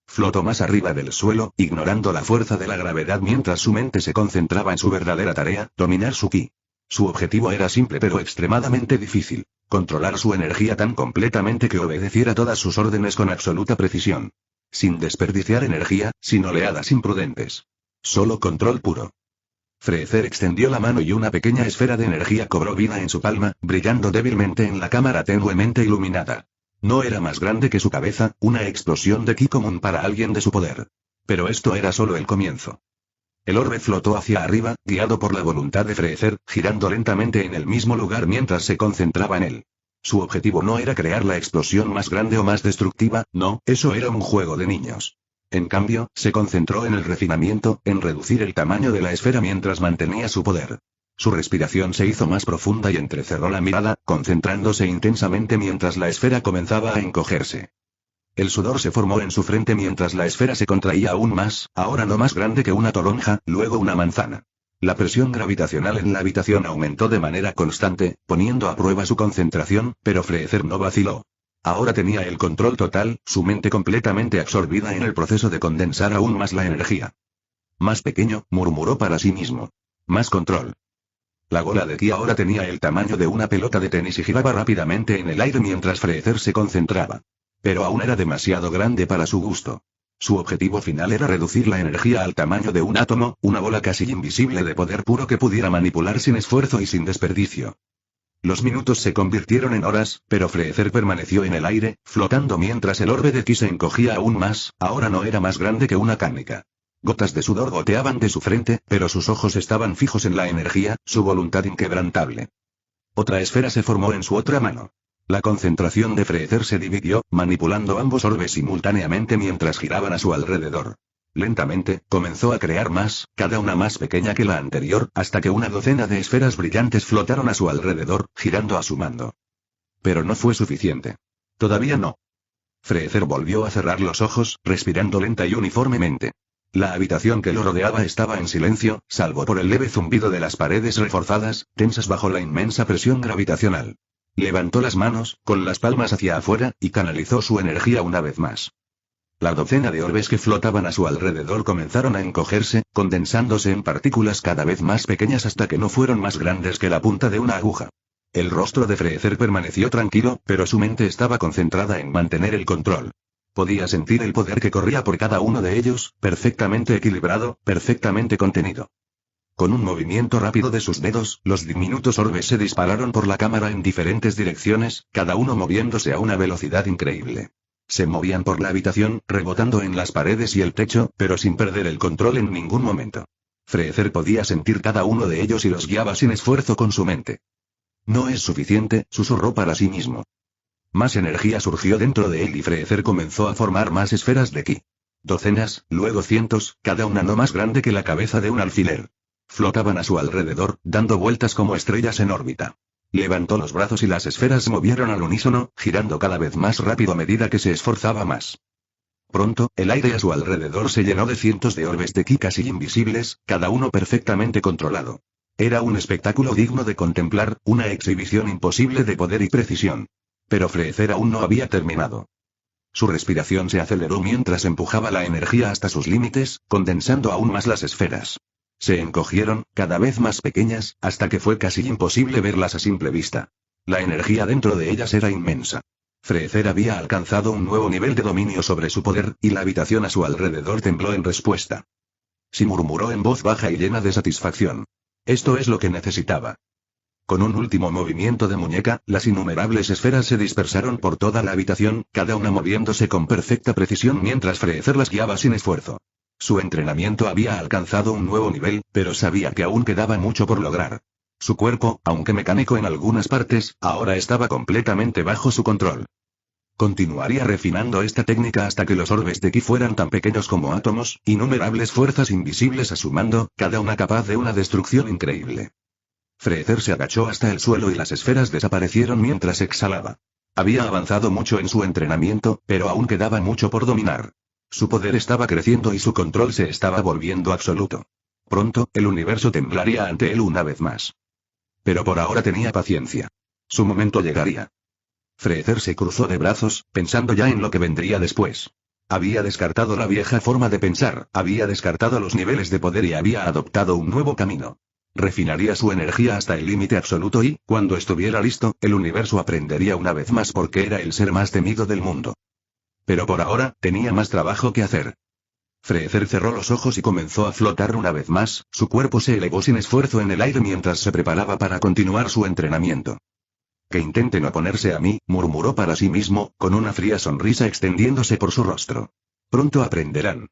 Flotó más arriba del suelo, ignorando la fuerza de la gravedad mientras su mente se concentraba en su verdadera tarea, dominar su ki. Su objetivo era simple pero extremadamente difícil: controlar su energía tan completamente que obedeciera todas sus órdenes con absoluta precisión. Sin desperdiciar energía, sin oleadas imprudentes. Solo control puro. Freezer extendió la mano y una pequeña esfera de energía cobró vida en su palma, brillando débilmente en la cámara tenuemente iluminada. No era más grande que su cabeza, una explosión de ki común para alguien de su poder. Pero esto era solo el comienzo. El orbe flotó hacia arriba, guiado por la voluntad de Freezer, girando lentamente en el mismo lugar mientras se concentraba en él. Su objetivo no era crear la explosión más grande o más destructiva, no, eso era un juego de niños. En cambio, se concentró en el refinamiento, en reducir el tamaño de la esfera mientras mantenía su poder. Su respiración se hizo más profunda y entrecerró la mirada, concentrándose intensamente mientras la esfera comenzaba a encogerse. El sudor se formó en su frente mientras la esfera se contraía aún más, ahora no más grande que una toronja, luego una manzana. La presión gravitacional en la habitación aumentó de manera constante, poniendo a prueba su concentración, pero Freezer no vaciló. Ahora tenía el control total, su mente completamente absorbida en el proceso de condensar aún más la energía. Más pequeño, murmuró para sí mismo. Más control. La bola de ki ahora tenía el tamaño de una pelota de tenis y giraba rápidamente en el aire mientras Freezer se concentraba. Pero aún era demasiado grande para su gusto. Su objetivo final era reducir la energía al tamaño de un átomo, una bola casi invisible de poder puro que pudiera manipular sin esfuerzo y sin desperdicio. Los minutos se convirtieron en horas, pero Freezer permaneció en el aire, flotando mientras el orbe de ki se encogía aún más, ahora no era más grande que una canica. Gotas de sudor goteaban de su frente, pero sus ojos estaban fijos en la energía, su voluntad inquebrantable. Otra esfera se formó en su otra mano. La concentración de Freezer se dividió, manipulando ambos orbes simultáneamente mientras giraban a su alrededor. Lentamente, comenzó a crear más, cada una más pequeña que la anterior, hasta que una docena de esferas brillantes flotaron a su alrededor, girando a su mando. Pero no fue suficiente. Todavía no. Freezer volvió a cerrar los ojos, respirando lenta y uniformemente. La habitación que lo rodeaba estaba en silencio, salvo por el leve zumbido de las paredes reforzadas, tensas bajo la inmensa presión gravitacional. Levantó las manos, con las palmas hacia afuera, y canalizó su energía una vez más. La docena de orbes que flotaban a su alrededor comenzaron a encogerse, condensándose en partículas cada vez más pequeñas hasta que no fueron más grandes que la punta de una aguja. El rostro de Freezer permaneció tranquilo, pero su mente estaba concentrada en mantener el control. Podía sentir el poder que corría por cada uno de ellos, perfectamente equilibrado, perfectamente contenido. Con un movimiento rápido de sus dedos, los diminutos orbes se dispararon por la cámara en diferentes direcciones, cada uno moviéndose a una velocidad increíble. Se movían por la habitación, rebotando en las paredes y el techo, pero sin perder el control en ningún momento. Freezer podía sentir cada uno de ellos y los guiaba sin esfuerzo con su mente. No es suficiente, susurró para sí mismo. Más energía surgió dentro de él y Freezer comenzó a formar más esferas de ki. Docenas, luego cientos, cada una no más grande que la cabeza de un alfiler. Flotaban a su alrededor, dando vueltas como estrellas en órbita. Levantó los brazos y las esferas se movieron al unísono, girando cada vez más rápido a medida que se esforzaba más. Pronto, el aire a su alrededor se llenó de cientos de orbes de ki casi invisibles, cada uno perfectamente controlado. Era un espectáculo digno de contemplar, una exhibición imposible de poder y precisión. Pero Freezer aún no había terminado. Su respiración se aceleró mientras empujaba la energía hasta sus límites, condensando aún más las esferas. Se encogieron, cada vez más pequeñas, hasta que fue casi imposible verlas a simple vista. La energía dentro de ellas era inmensa. Freezer había alcanzado un nuevo nivel de dominio sobre su poder, y la habitación a su alrededor tembló en respuesta. Sí, murmuró en voz baja y llena de satisfacción. Esto es lo que necesitaba. Con un último movimiento de muñeca, las innumerables esferas se dispersaron por toda la habitación, cada una moviéndose con perfecta precisión mientras Freezer las guiaba sin esfuerzo. Su entrenamiento había alcanzado un nuevo nivel, pero sabía que aún quedaba mucho por lograr. Su cuerpo, aunque mecánico en algunas partes, ahora estaba completamente bajo su control. Continuaría refinando esta técnica hasta que los orbes de ki fueran tan pequeños como átomos, innumerables fuerzas invisibles a su mando, cada una capaz de una destrucción increíble. Freezer se agachó hasta el suelo y las esferas desaparecieron mientras exhalaba. Había avanzado mucho en su entrenamiento, pero aún quedaba mucho por dominar. Su poder estaba creciendo y su control se estaba volviendo absoluto. Pronto, el universo temblaría ante él una vez más. Pero por ahora tenía paciencia. Su momento llegaría. Freezer se cruzó de brazos, pensando ya en lo que vendría después. Había descartado la vieja forma de pensar, había descartado los niveles de poder y había adoptado un nuevo camino. Refinaría su energía hasta el límite absoluto y, cuando estuviera listo, el universo aprendería una vez más por qué era el ser más temido del mundo. Pero por ahora, tenía más trabajo que hacer. Freezer cerró los ojos y comenzó a flotar una vez más, su cuerpo se elevó sin esfuerzo en el aire mientras se preparaba para continuar su entrenamiento. Que intenten oponerse a mí, murmuró para sí mismo, con una fría sonrisa extendiéndose por su rostro. Pronto aprenderán.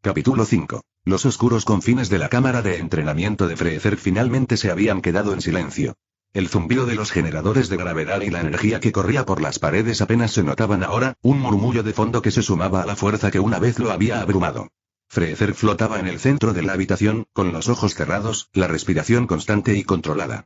Capítulo 5. Los oscuros confines de la cámara de entrenamiento de Freezer finalmente se habían quedado en silencio. El zumbido de los generadores de gravedad y la energía que corría por las paredes apenas se notaban ahora, un murmullo de fondo que se sumaba a la fuerza que una vez lo había abrumado. Freezer flotaba en el centro de la habitación, con los ojos cerrados, la respiración constante y controlada.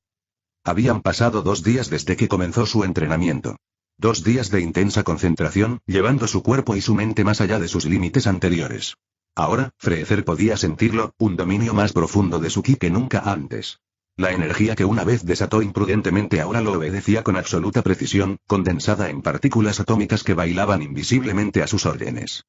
Habían pasado 2 días desde que comenzó su entrenamiento. 2 días de intensa concentración, llevando su cuerpo y su mente más allá de sus límites anteriores. Ahora, Freezer podía sentirlo, un dominio más profundo de su ki que nunca antes. La energía que una vez desató imprudentemente ahora lo obedecía con absoluta precisión, condensada en partículas atómicas que bailaban invisiblemente a sus órdenes.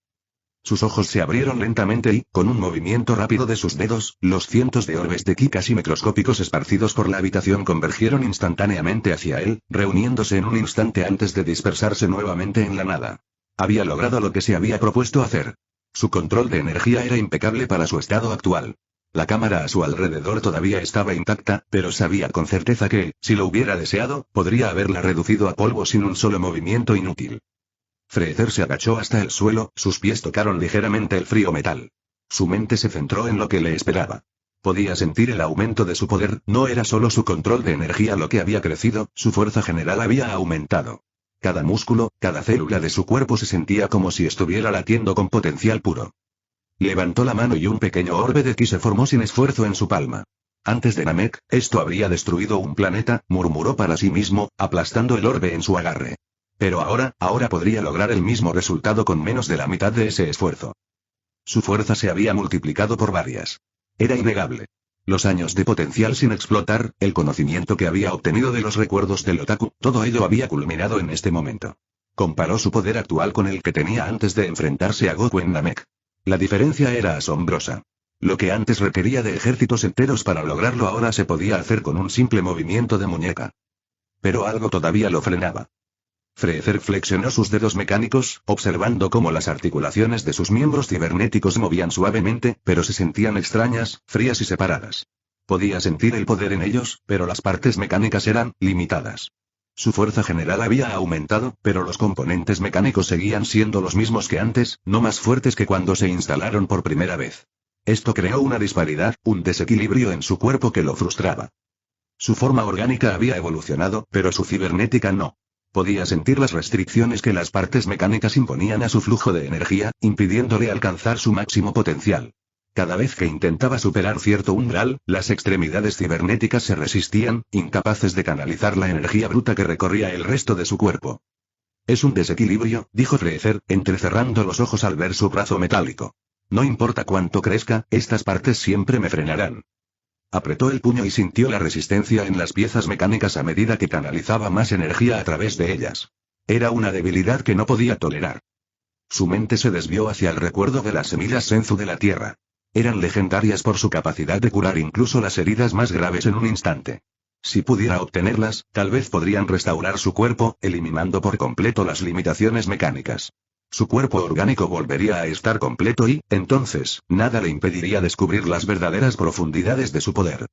Sus ojos se abrieron lentamente y, con un movimiento rápido de sus dedos, los cientos de orbes de ki casi microscópicos esparcidos por la habitación convergieron instantáneamente hacia él, reuniéndose en un instante antes de dispersarse nuevamente en la nada. Había logrado lo que se había propuesto hacer. Su control de energía era impecable para su estado actual. La cámara a su alrededor todavía estaba intacta, pero sabía con certeza que, si lo hubiera deseado, podría haberla reducido a polvo sin un solo movimiento inútil. Freezer se agachó hasta el suelo, sus pies tocaron ligeramente el frío metal. Su mente se centró en lo que le esperaba. Podía sentir el aumento de su poder, no era solo su control de energía lo que había crecido, su fuerza general había aumentado. Cada músculo, cada célula de su cuerpo se sentía como si estuviera latiendo con potencial puro. Levantó la mano y un pequeño orbe de ki se formó sin esfuerzo en su palma. Antes de Namek, esto habría destruido un planeta, murmuró para sí mismo, aplastando el orbe en su agarre. Pero ahora podría lograr el mismo resultado con menos de la mitad de ese esfuerzo. Su fuerza se había multiplicado por varias. Era innegable. Los años de potencial sin explotar, el conocimiento que había obtenido de los recuerdos del otaku, todo ello había culminado en este momento. Comparó su poder actual con el que tenía antes de enfrentarse a Goku en Namek. La diferencia era asombrosa. Lo que antes requería de ejércitos enteros para lograrlo ahora se podía hacer con un simple movimiento de muñeca. Pero algo todavía lo frenaba. Freezer flexionó sus dedos mecánicos, observando cómo las articulaciones de sus miembros cibernéticos movían suavemente, pero se sentían extrañas, frías y separadas. Podía sentir el poder en ellos, pero las partes mecánicas eran limitadas. Su fuerza general había aumentado, pero los componentes mecánicos seguían siendo los mismos que antes, no más fuertes que cuando se instalaron por primera vez. Esto creó una disparidad, un desequilibrio en su cuerpo que lo frustraba. Su forma orgánica había evolucionado, pero su cibernética no. Podía sentir las restricciones que las partes mecánicas imponían a su flujo de energía, impidiéndole alcanzar su máximo potencial. Cada vez que intentaba superar cierto umbral, las extremidades cibernéticas se resistían, incapaces de canalizar la energía bruta que recorría el resto de su cuerpo. Es un desequilibrio, dijo Freezer, entrecerrando los ojos al ver su brazo metálico. No importa cuánto crezca, estas partes siempre me frenarán. Apretó el puño y sintió la resistencia en las piezas mecánicas a medida que canalizaba más energía a través de ellas. Era una debilidad que no podía tolerar. Su mente se desvió hacia el recuerdo de las semillas Senzu de la Tierra. Eran legendarias por su capacidad de curar incluso las heridas más graves en un instante. Si pudiera obtenerlas, tal vez podrían restaurar su cuerpo, eliminando por completo las limitaciones mecánicas. Su cuerpo orgánico volvería a estar completo y, entonces, nada le impediría descubrir las verdaderas profundidades de su poder.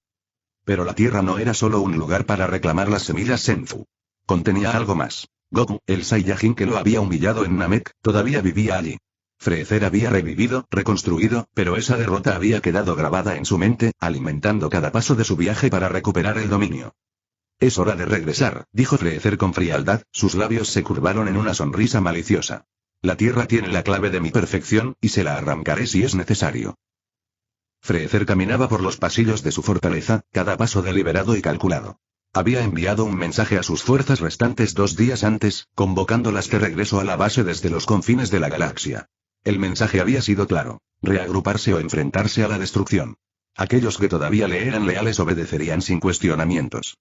Pero la Tierra no era solo un lugar para reclamar las semillas Senzu. Contenía algo más. Goku, el Saiyajin que lo había humillado en Namek, todavía vivía allí. Freezer había revivido, reconstruido, pero esa derrota había quedado grabada en su mente, alimentando cada paso de su viaje para recuperar el dominio. Es hora de regresar, dijo Freezer con frialdad, sus labios se curvaron en una sonrisa maliciosa. La Tierra tiene la clave de mi perfección, y se la arrancaré si es necesario. Freezer caminaba por los pasillos de su fortaleza, cada paso deliberado y calculado. Había enviado un mensaje a sus fuerzas restantes 2 días antes, convocándolas de regreso a la base desde los confines de la galaxia. El mensaje había sido claro: reagruparse o enfrentarse a la destrucción. Aquellos que todavía le eran leales obedecerían sin cuestionamientos.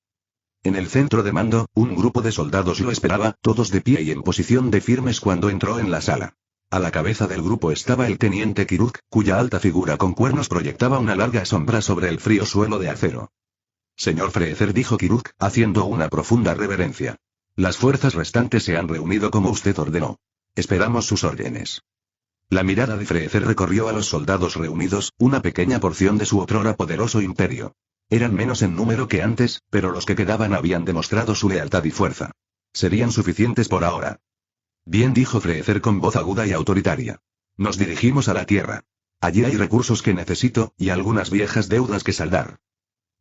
En el centro de mando, un grupo de soldados lo esperaba, todos de pie y en posición de firmes cuando entró en la sala. A la cabeza del grupo estaba el teniente Kiruk, cuya alta figura con cuernos proyectaba una larga sombra sobre el frío suelo de acero. Señor Freezer, dijo Kiruk, haciendo una profunda reverencia. Las fuerzas restantes se han reunido como usted ordenó. Esperamos sus órdenes. La mirada de Freezer recorrió a los soldados reunidos, una pequeña porción de su otrora poderoso imperio. Eran menos en número que antes, pero los que quedaban habían demostrado su lealtad y fuerza. Serían suficientes por ahora. Bien, dijo Freezer con voz aguda y autoritaria. Nos dirigimos a la Tierra. Allí hay recursos que necesito, y algunas viejas deudas que saldar.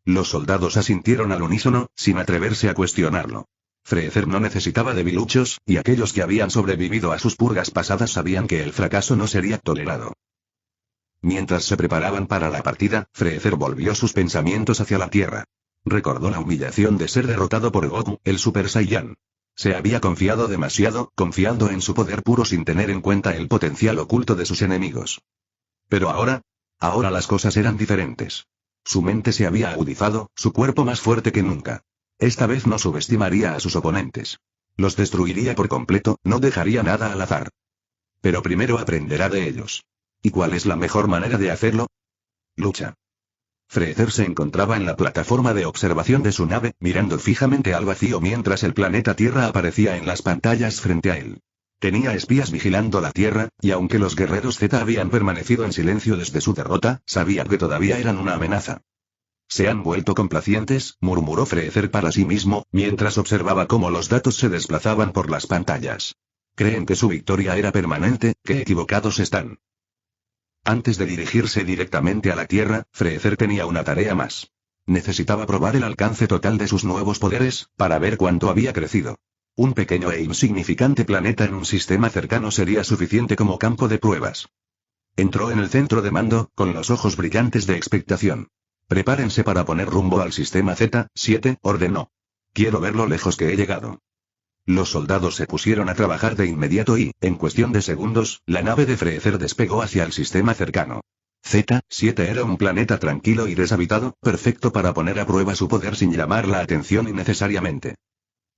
Los soldados asintieron al unísono, sin atreverse a cuestionarlo. Freezer no necesitaba debiluchos, y aquellos que habían sobrevivido a sus purgas pasadas sabían que el fracaso no sería tolerado. Mientras se preparaban para la partida, Freezer volvió sus pensamientos hacia la Tierra. Recordó la humillación de ser derrotado por Goku, el Super Saiyan. Se había confiado demasiado, confiando en su poder puro sin tener en cuenta el potencial oculto de sus enemigos. Pero ahora las cosas eran diferentes. Su mente se había agudizado, su cuerpo más fuerte que nunca. Esta vez no subestimaría a sus oponentes. Los destruiría por completo, no dejaría nada al azar. Pero primero aprenderá de ellos. ¿Y cuál es la mejor manera de hacerlo? Lucha. Freezer se encontraba en la plataforma de observación de su nave, mirando fijamente al vacío mientras el planeta Tierra aparecía en las pantallas frente a él. Tenía espías vigilando la Tierra, y aunque los guerreros Z habían permanecido en silencio desde su derrota, sabía que todavía eran una amenaza. Se han vuelto complacientes, murmuró Freezer para sí mismo, mientras observaba cómo los datos se desplazaban por las pantallas. Creen que su victoria era permanente, qué equivocados están. Antes de dirigirse directamente a la Tierra, Freezer tenía una tarea más. Necesitaba probar el alcance total de sus nuevos poderes, para ver cuánto había crecido. Un pequeño e insignificante planeta en un sistema cercano sería suficiente como campo de pruebas. Entró en el centro de mando, con los ojos brillantes de expectación. Prepárense para poner rumbo al sistema Z7, ordenó. Quiero ver lo lejos que he llegado. Los soldados se pusieron a trabajar de inmediato y, en cuestión de segundos, la nave de Freezer despegó hacia el sistema cercano. Z7 era un planeta tranquilo y deshabitado, perfecto para poner a prueba su poder sin llamar la atención innecesariamente.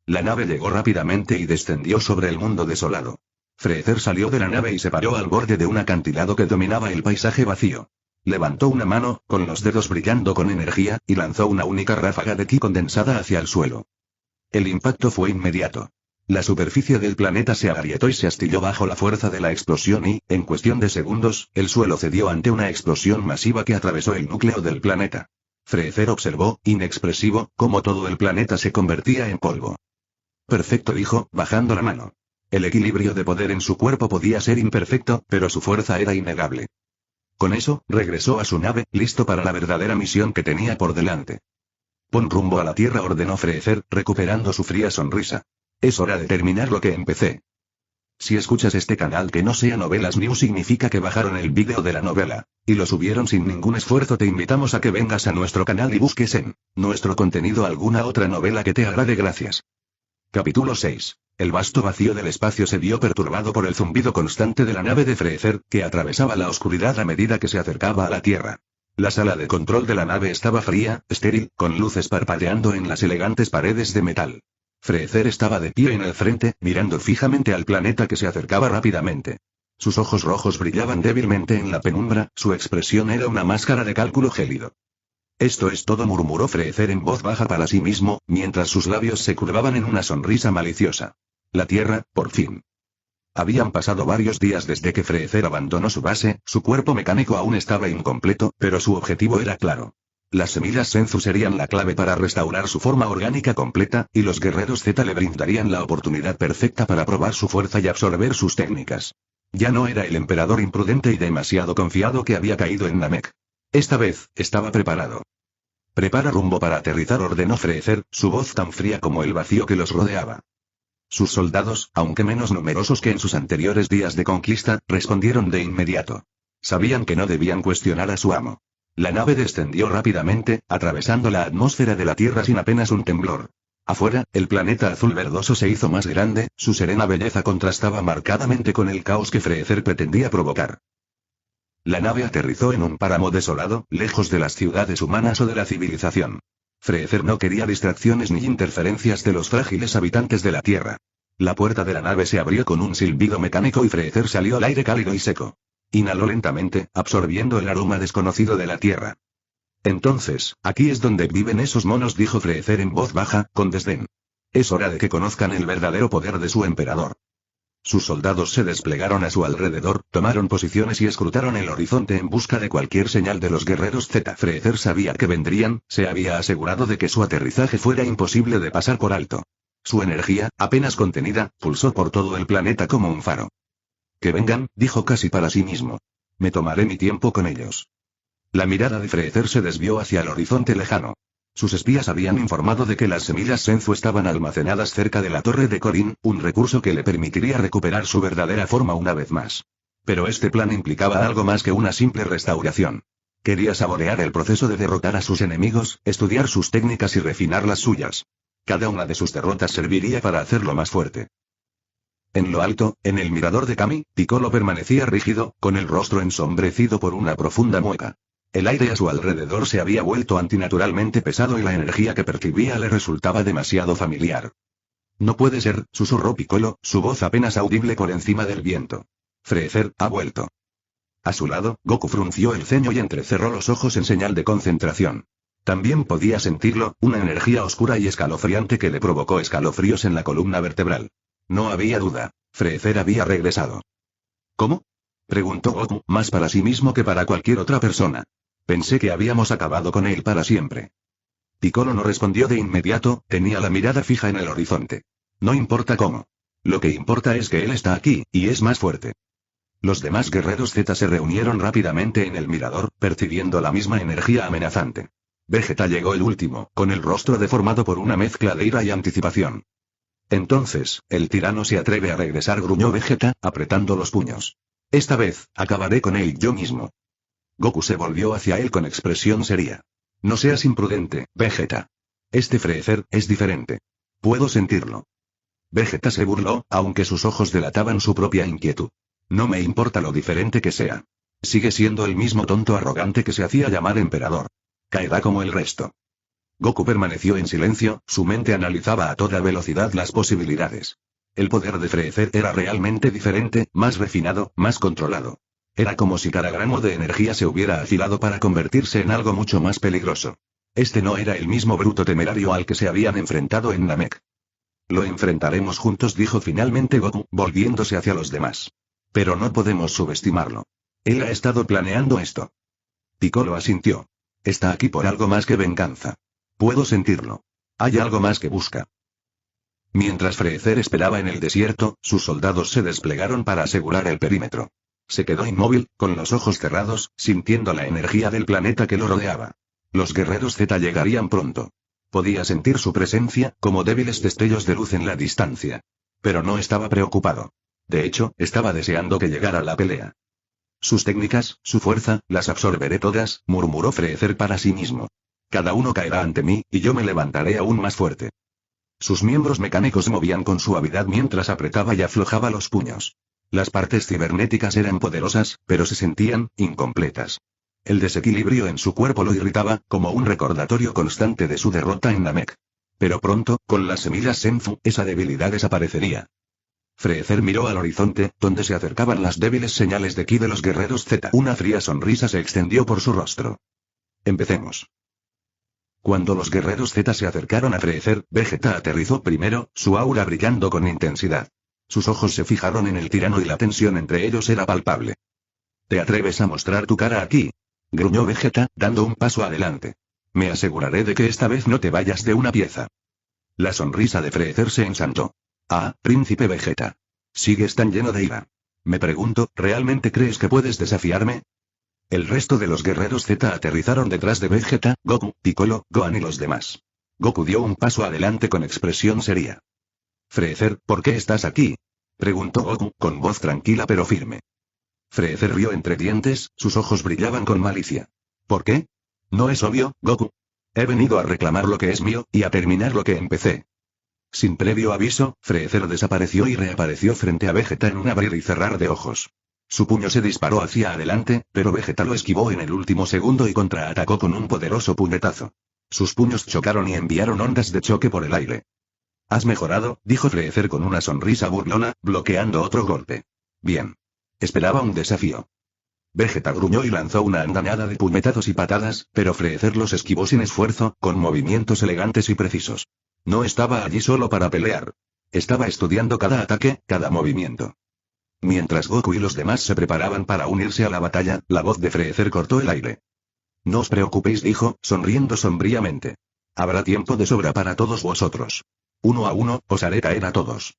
La nave llegó rápidamente y descendió sobre el mundo desolado. Freezer salió de la nave y se paró al borde de un acantilado que dominaba el paisaje vacío. Levantó una mano, con los dedos brillando con energía, y lanzó una única ráfaga de ki condensada hacia el suelo. El impacto fue inmediato. La superficie del planeta se agrietó y se astilló bajo la fuerza de la explosión y, en cuestión de segundos, el suelo cedió ante una explosión masiva que atravesó el núcleo del planeta. Freezer observó, inexpresivo, cómo todo el planeta se convertía en polvo. Perfecto, dijo, bajando la mano. El equilibrio de poder en su cuerpo podía ser imperfecto, pero su fuerza era innegable. Con eso, regresó a su nave, listo para la verdadera misión que tenía por delante. Pon rumbo a la Tierra, ordenó Freezer, recuperando su fría sonrisa. Es hora de terminar lo que empecé. Si escuchas este canal que no sea Novelas News significa que bajaron el vídeo de la novela, y lo subieron sin ningún esfuerzo. Te invitamos a que vengas a nuestro canal y busques en nuestro contenido alguna otra novela que te agrade. Gracias. Capítulo 6. El vasto vacío del espacio se vio perturbado por el zumbido constante de la nave de Freezer, que atravesaba la oscuridad a medida que se acercaba a la Tierra. La sala de control de la nave estaba fría, estéril, con luces parpadeando en las elegantes paredes de metal. Freezer estaba de pie en el frente, mirando fijamente al planeta que se acercaba rápidamente. Sus ojos rojos brillaban débilmente en la penumbra, su expresión era una máscara de cálculo gélido. Esto es todo, murmuró Freezer en voz baja para sí mismo, mientras sus labios se curvaban en una sonrisa maliciosa. La Tierra, por fin. Habían pasado varios días desde que Freezer abandonó su base, su cuerpo mecánico aún estaba incompleto, pero su objetivo era claro. Las semillas Senzu serían la clave para restaurar su forma orgánica completa, y los guerreros Z le brindarían la oportunidad perfecta para probar su fuerza y absorber sus técnicas. Ya no era el emperador imprudente y demasiado confiado que había caído en Namek. Esta vez, estaba preparado. Prepara rumbo para aterrizar, ordenó Freezer, su voz tan fría como el vacío que los rodeaba. Sus soldados, aunque menos numerosos que en sus anteriores días de conquista, respondieron de inmediato. Sabían que no debían cuestionar a su amo. La nave descendió rápidamente, atravesando la atmósfera de la Tierra sin apenas un temblor. Afuera, el planeta azul verdoso se hizo más grande, su serena belleza contrastaba marcadamente con el caos que Freezer pretendía provocar. La nave aterrizó en un páramo desolado, lejos de las ciudades humanas o de la civilización. Freezer no quería distracciones ni interferencias de los frágiles habitantes de la Tierra. La puerta de la nave se abrió con un silbido mecánico y Freezer salió al aire cálido y seco. Inhaló lentamente, absorbiendo el aroma desconocido de la Tierra. Entonces, aquí es donde viven esos monos, dijo Freezer en voz baja, con desdén. Es hora de que conozcan el verdadero poder de su emperador. Sus soldados se desplegaron a su alrededor, tomaron posiciones y escrutaron el horizonte en busca de cualquier señal de los guerreros Z. Freezer sabía que vendrían, se había asegurado de que su aterrizaje fuera imposible de pasar por alto. Su energía, apenas contenida, pulsó por todo el planeta como un faro. Que vengan, dijo casi para sí mismo. Me tomaré mi tiempo con ellos. La mirada de Freezer se desvió hacia el horizonte lejano. Sus espías habían informado de que las semillas Senzu estaban almacenadas cerca de la torre de Corin, un recurso que le permitiría recuperar su verdadera forma una vez más. Pero este plan implicaba algo más que una simple restauración. Quería saborear el proceso de derrotar a sus enemigos, estudiar sus técnicas y refinar las suyas. Cada una de sus derrotas serviría para hacerlo más fuerte. En lo alto, en el mirador de Kami, Piccolo permanecía rígido, con el rostro ensombrecido por una profunda mueca. El aire a su alrededor se había vuelto antinaturalmente pesado y la energía que percibía le resultaba demasiado familiar. No puede ser, susurró Piccolo, su voz apenas audible por encima del viento. Freezer ha vuelto. A su lado, Goku frunció el ceño y entrecerró los ojos en señal de concentración. También podía sentirlo, una energía oscura y escalofriante que le provocó escalofríos en la columna vertebral. No había duda, Freezer había regresado. ¿Cómo? Preguntó Goku, más para sí mismo que para cualquier otra persona. Pensé que habíamos acabado con él para siempre. Piccolo no respondió de inmediato, tenía la mirada fija en el horizonte. No importa cómo. Lo que importa es que él está aquí, y es más fuerte. Los demás guerreros Z se reunieron rápidamente en el mirador, percibiendo la misma energía amenazante. Vegeta llegó el último, con el rostro deformado por una mezcla de ira y anticipación. Entonces, el tirano se atreve a regresar, gruñó Vegeta, apretando los puños. Esta vez, acabaré con él yo mismo. Goku se volvió hacia él con expresión seria. No seas imprudente, Vegeta. Este Freezer es diferente. Puedo sentirlo. Vegeta se burló, aunque sus ojos delataban su propia inquietud. No me importa lo diferente que sea. Sigue siendo el mismo tonto arrogante que se hacía llamar emperador. Caerá como el resto. Goku permaneció en silencio, su mente analizaba a toda velocidad las posibilidades. El poder de Freezer era realmente diferente, más refinado, más controlado. Era como si cada gramo de energía se hubiera afilado para convertirse en algo mucho más peligroso. Este no era el mismo bruto temerario al que se habían enfrentado en Namek. Lo enfrentaremos juntos, dijo finalmente Goku, volviéndose hacia los demás. Pero no podemos subestimarlo. Él ha estado planeando esto. Piccolo asintió. Está aquí por algo más que venganza. Puedo sentirlo. Hay algo más que busca. Mientras Freezer esperaba en el desierto, sus soldados se desplegaron para asegurar el perímetro. Se quedó inmóvil, con los ojos cerrados, sintiendo la energía del planeta que lo rodeaba. Los guerreros Z llegarían pronto. Podía sentir su presencia, como débiles destellos de luz en la distancia. Pero no estaba preocupado. De hecho, estaba deseando que llegara la pelea. Sus técnicas, su fuerza, las absorberé todas, murmuró Freezer para sí mismo. Cada uno caerá ante mí, y yo me levantaré aún más fuerte. Sus miembros mecánicos se movían con suavidad mientras apretaba y aflojaba los puños. Las partes cibernéticas eran poderosas, pero se sentían incompletas. El desequilibrio en su cuerpo lo irritaba, como un recordatorio constante de su derrota en Namek. Pero pronto, con las semillas Senzu, esa debilidad desaparecería. Freezer miró al horizonte, donde se acercaban las débiles señales de ki de los guerreros Z. Una fría sonrisa se extendió por su rostro. Empecemos. Cuando los guerreros Z se acercaron a Freezer, Vegeta aterrizó primero, su aura brillando con intensidad. Sus ojos se fijaron en el tirano y la tensión entre ellos era palpable. ¿Te atreves a mostrar tu cara aquí?, gruñó Vegeta, dando un paso adelante. Me aseguraré de que esta vez no te vayas de una pieza. La sonrisa de Freezer se ensantó. Ah, príncipe Vegeta. Sigues tan lleno de ira. Me pregunto, ¿realmente crees que puedes desafiarme? El resto de los guerreros Z aterrizaron detrás de Vegeta, Goku, Piccolo, Gohan y los demás. Goku dio un paso adelante con expresión seria. Freezer, ¿por qué estás aquí?, preguntó Goku, con voz tranquila pero firme. Freezer rió entre dientes, sus ojos brillaban con malicia. ¿Por qué? ¿No es obvio, Goku? He venido a reclamar lo que es mío, y a terminar lo que empecé. Sin previo aviso, Freezer desapareció y reapareció frente a Vegeta en un abrir y cerrar de ojos. Su puño se disparó hacia adelante, pero Vegeta lo esquivó en el último segundo y contraatacó con un poderoso puñetazo. Sus puños chocaron y enviaron ondas de choque por el aire. Has mejorado, dijo Freezer con una sonrisa burlona, bloqueando otro golpe. Bien. Esperaba un desafío. Vegeta gruñó y lanzó una andanada de puñetazos y patadas, pero Freezer los esquivó sin esfuerzo, con movimientos elegantes y precisos. No estaba allí solo para pelear. Estaba estudiando cada ataque, cada movimiento. Mientras Goku y los demás se preparaban para unirse a la batalla, la voz de Freezer cortó el aire. No os preocupéis, dijo, sonriendo sombríamente. Habrá tiempo de sobra para todos vosotros. Uno a uno, os haré caer a todos.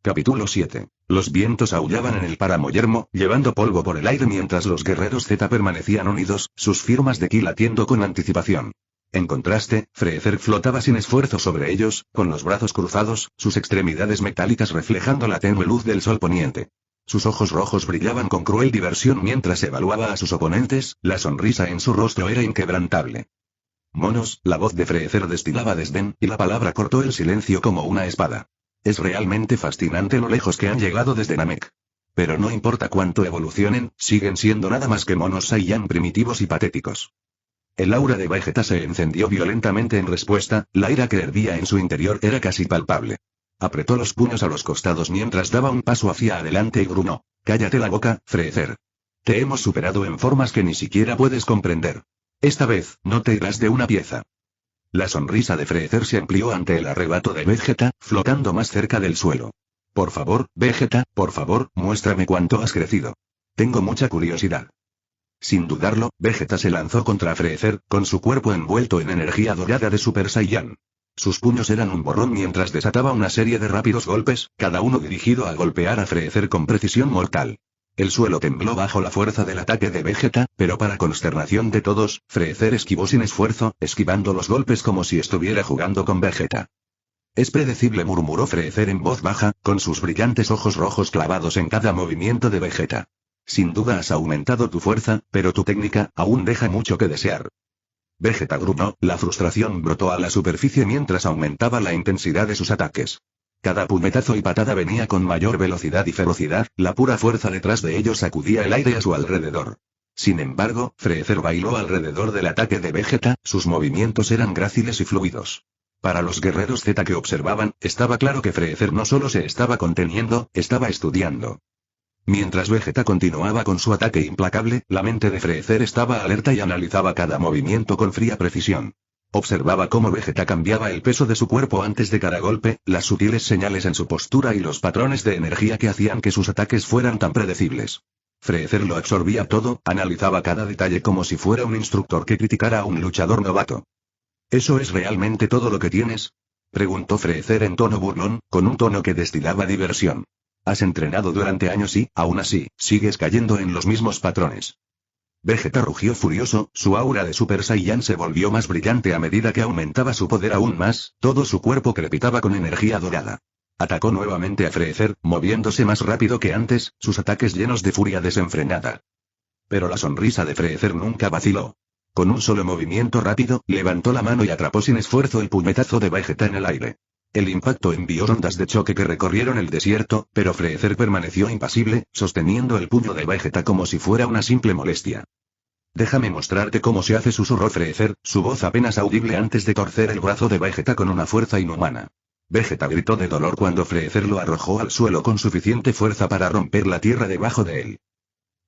Capítulo 7. Los vientos aullaban en el páramo yermo, llevando polvo por el aire mientras los guerreros Z permanecían unidos, sus firmas de ki latiendo con anticipación. En contraste, Freezer flotaba sin esfuerzo sobre ellos, con los brazos cruzados, sus extremidades metálicas reflejando la tenue luz del sol poniente. Sus ojos rojos brillaban con cruel diversión mientras evaluaba a sus oponentes, la sonrisa en su rostro era inquebrantable. Monos, la voz de Freezer destilaba desdén, y la palabra cortó el silencio como una espada. Es realmente fascinante lo lejos que han llegado desde Namek. Pero no importa cuánto evolucionen, siguen siendo nada más que monos Saiyan primitivos y patéticos. El aura de Vegeta se encendió violentamente en respuesta, la ira que hervía en su interior era casi palpable. Apretó los puños a los costados mientras daba un paso hacia adelante y gruñó. Cállate la boca, Freezer. Te hemos superado en formas que ni siquiera puedes comprender. Esta vez, no te irás de una pieza. La sonrisa de Freezer se amplió ante el arrebato de Vegeta, flotando más cerca del suelo. Por favor, Vegeta, por favor, muéstrame cuánto has crecido. Tengo mucha curiosidad. Sin dudarlo, Vegeta se lanzó contra Freezer, con su cuerpo envuelto en energía dorada de Super Saiyan. Sus puños eran un borrón mientras desataba una serie de rápidos golpes, cada uno dirigido a golpear a Freezer con precisión mortal. El suelo tembló bajo la fuerza del ataque de Vegeta, pero para consternación de todos, Freezer esquivó sin esfuerzo, esquivando los golpes como si estuviera jugando con Vegeta. Es predecible, murmuró Freezer en voz baja, con sus brillantes ojos rojos clavados en cada movimiento de Vegeta. Sin duda has aumentado tu fuerza, pero tu técnica aún deja mucho que desear. Vegeta gruñó, la frustración brotó a la superficie mientras aumentaba la intensidad de sus ataques. Cada puñetazo y patada venía con mayor velocidad y ferocidad, la pura fuerza detrás de ellos sacudía el aire a su alrededor. Sin embargo, Freezer bailó alrededor del ataque de Vegeta, sus movimientos eran gráciles y fluidos. Para los guerreros Z que observaban, estaba claro que Freezer no solo se estaba conteniendo, estaba estudiando. Mientras Vegeta continuaba con su ataque implacable, la mente de Freezer estaba alerta y analizaba cada movimiento con fría precisión. Observaba cómo Vegeta cambiaba el peso de su cuerpo antes de cada golpe, las sutiles señales en su postura y los patrones de energía que hacían que sus ataques fueran tan predecibles. Freezer lo absorbía todo, analizaba cada detalle como si fuera un instructor que criticara a un luchador novato. ¿Eso es realmente todo lo que tienes?, preguntó Freezer en tono burlón, con un tono que destilaba diversión. Has entrenado durante años y, aún así, sigues cayendo en los mismos patrones. Vegeta rugió furioso, su aura de Super Saiyan se volvió más brillante a medida que aumentaba su poder aún más, todo su cuerpo crepitaba con energía dorada. Atacó nuevamente a Freezer, moviéndose más rápido que antes, sus ataques llenos de furia desenfrenada. Pero la sonrisa de Freezer nunca vaciló. Con un solo movimiento rápido, levantó la mano y atrapó sin esfuerzo el puñetazo de Vegeta en el aire. El impacto envió ondas de choque que recorrieron el desierto, pero Freezer permaneció impasible, sosteniendo el puño de Vegeta como si fuera una simple molestia. Déjame mostrarte cómo se hace, susurró Freezer, su voz apenas audible antes de torcer el brazo de Vegeta con una fuerza inhumana. Vegeta gritó de dolor cuando Freezer lo arrojó al suelo con suficiente fuerza para romper la tierra debajo de él.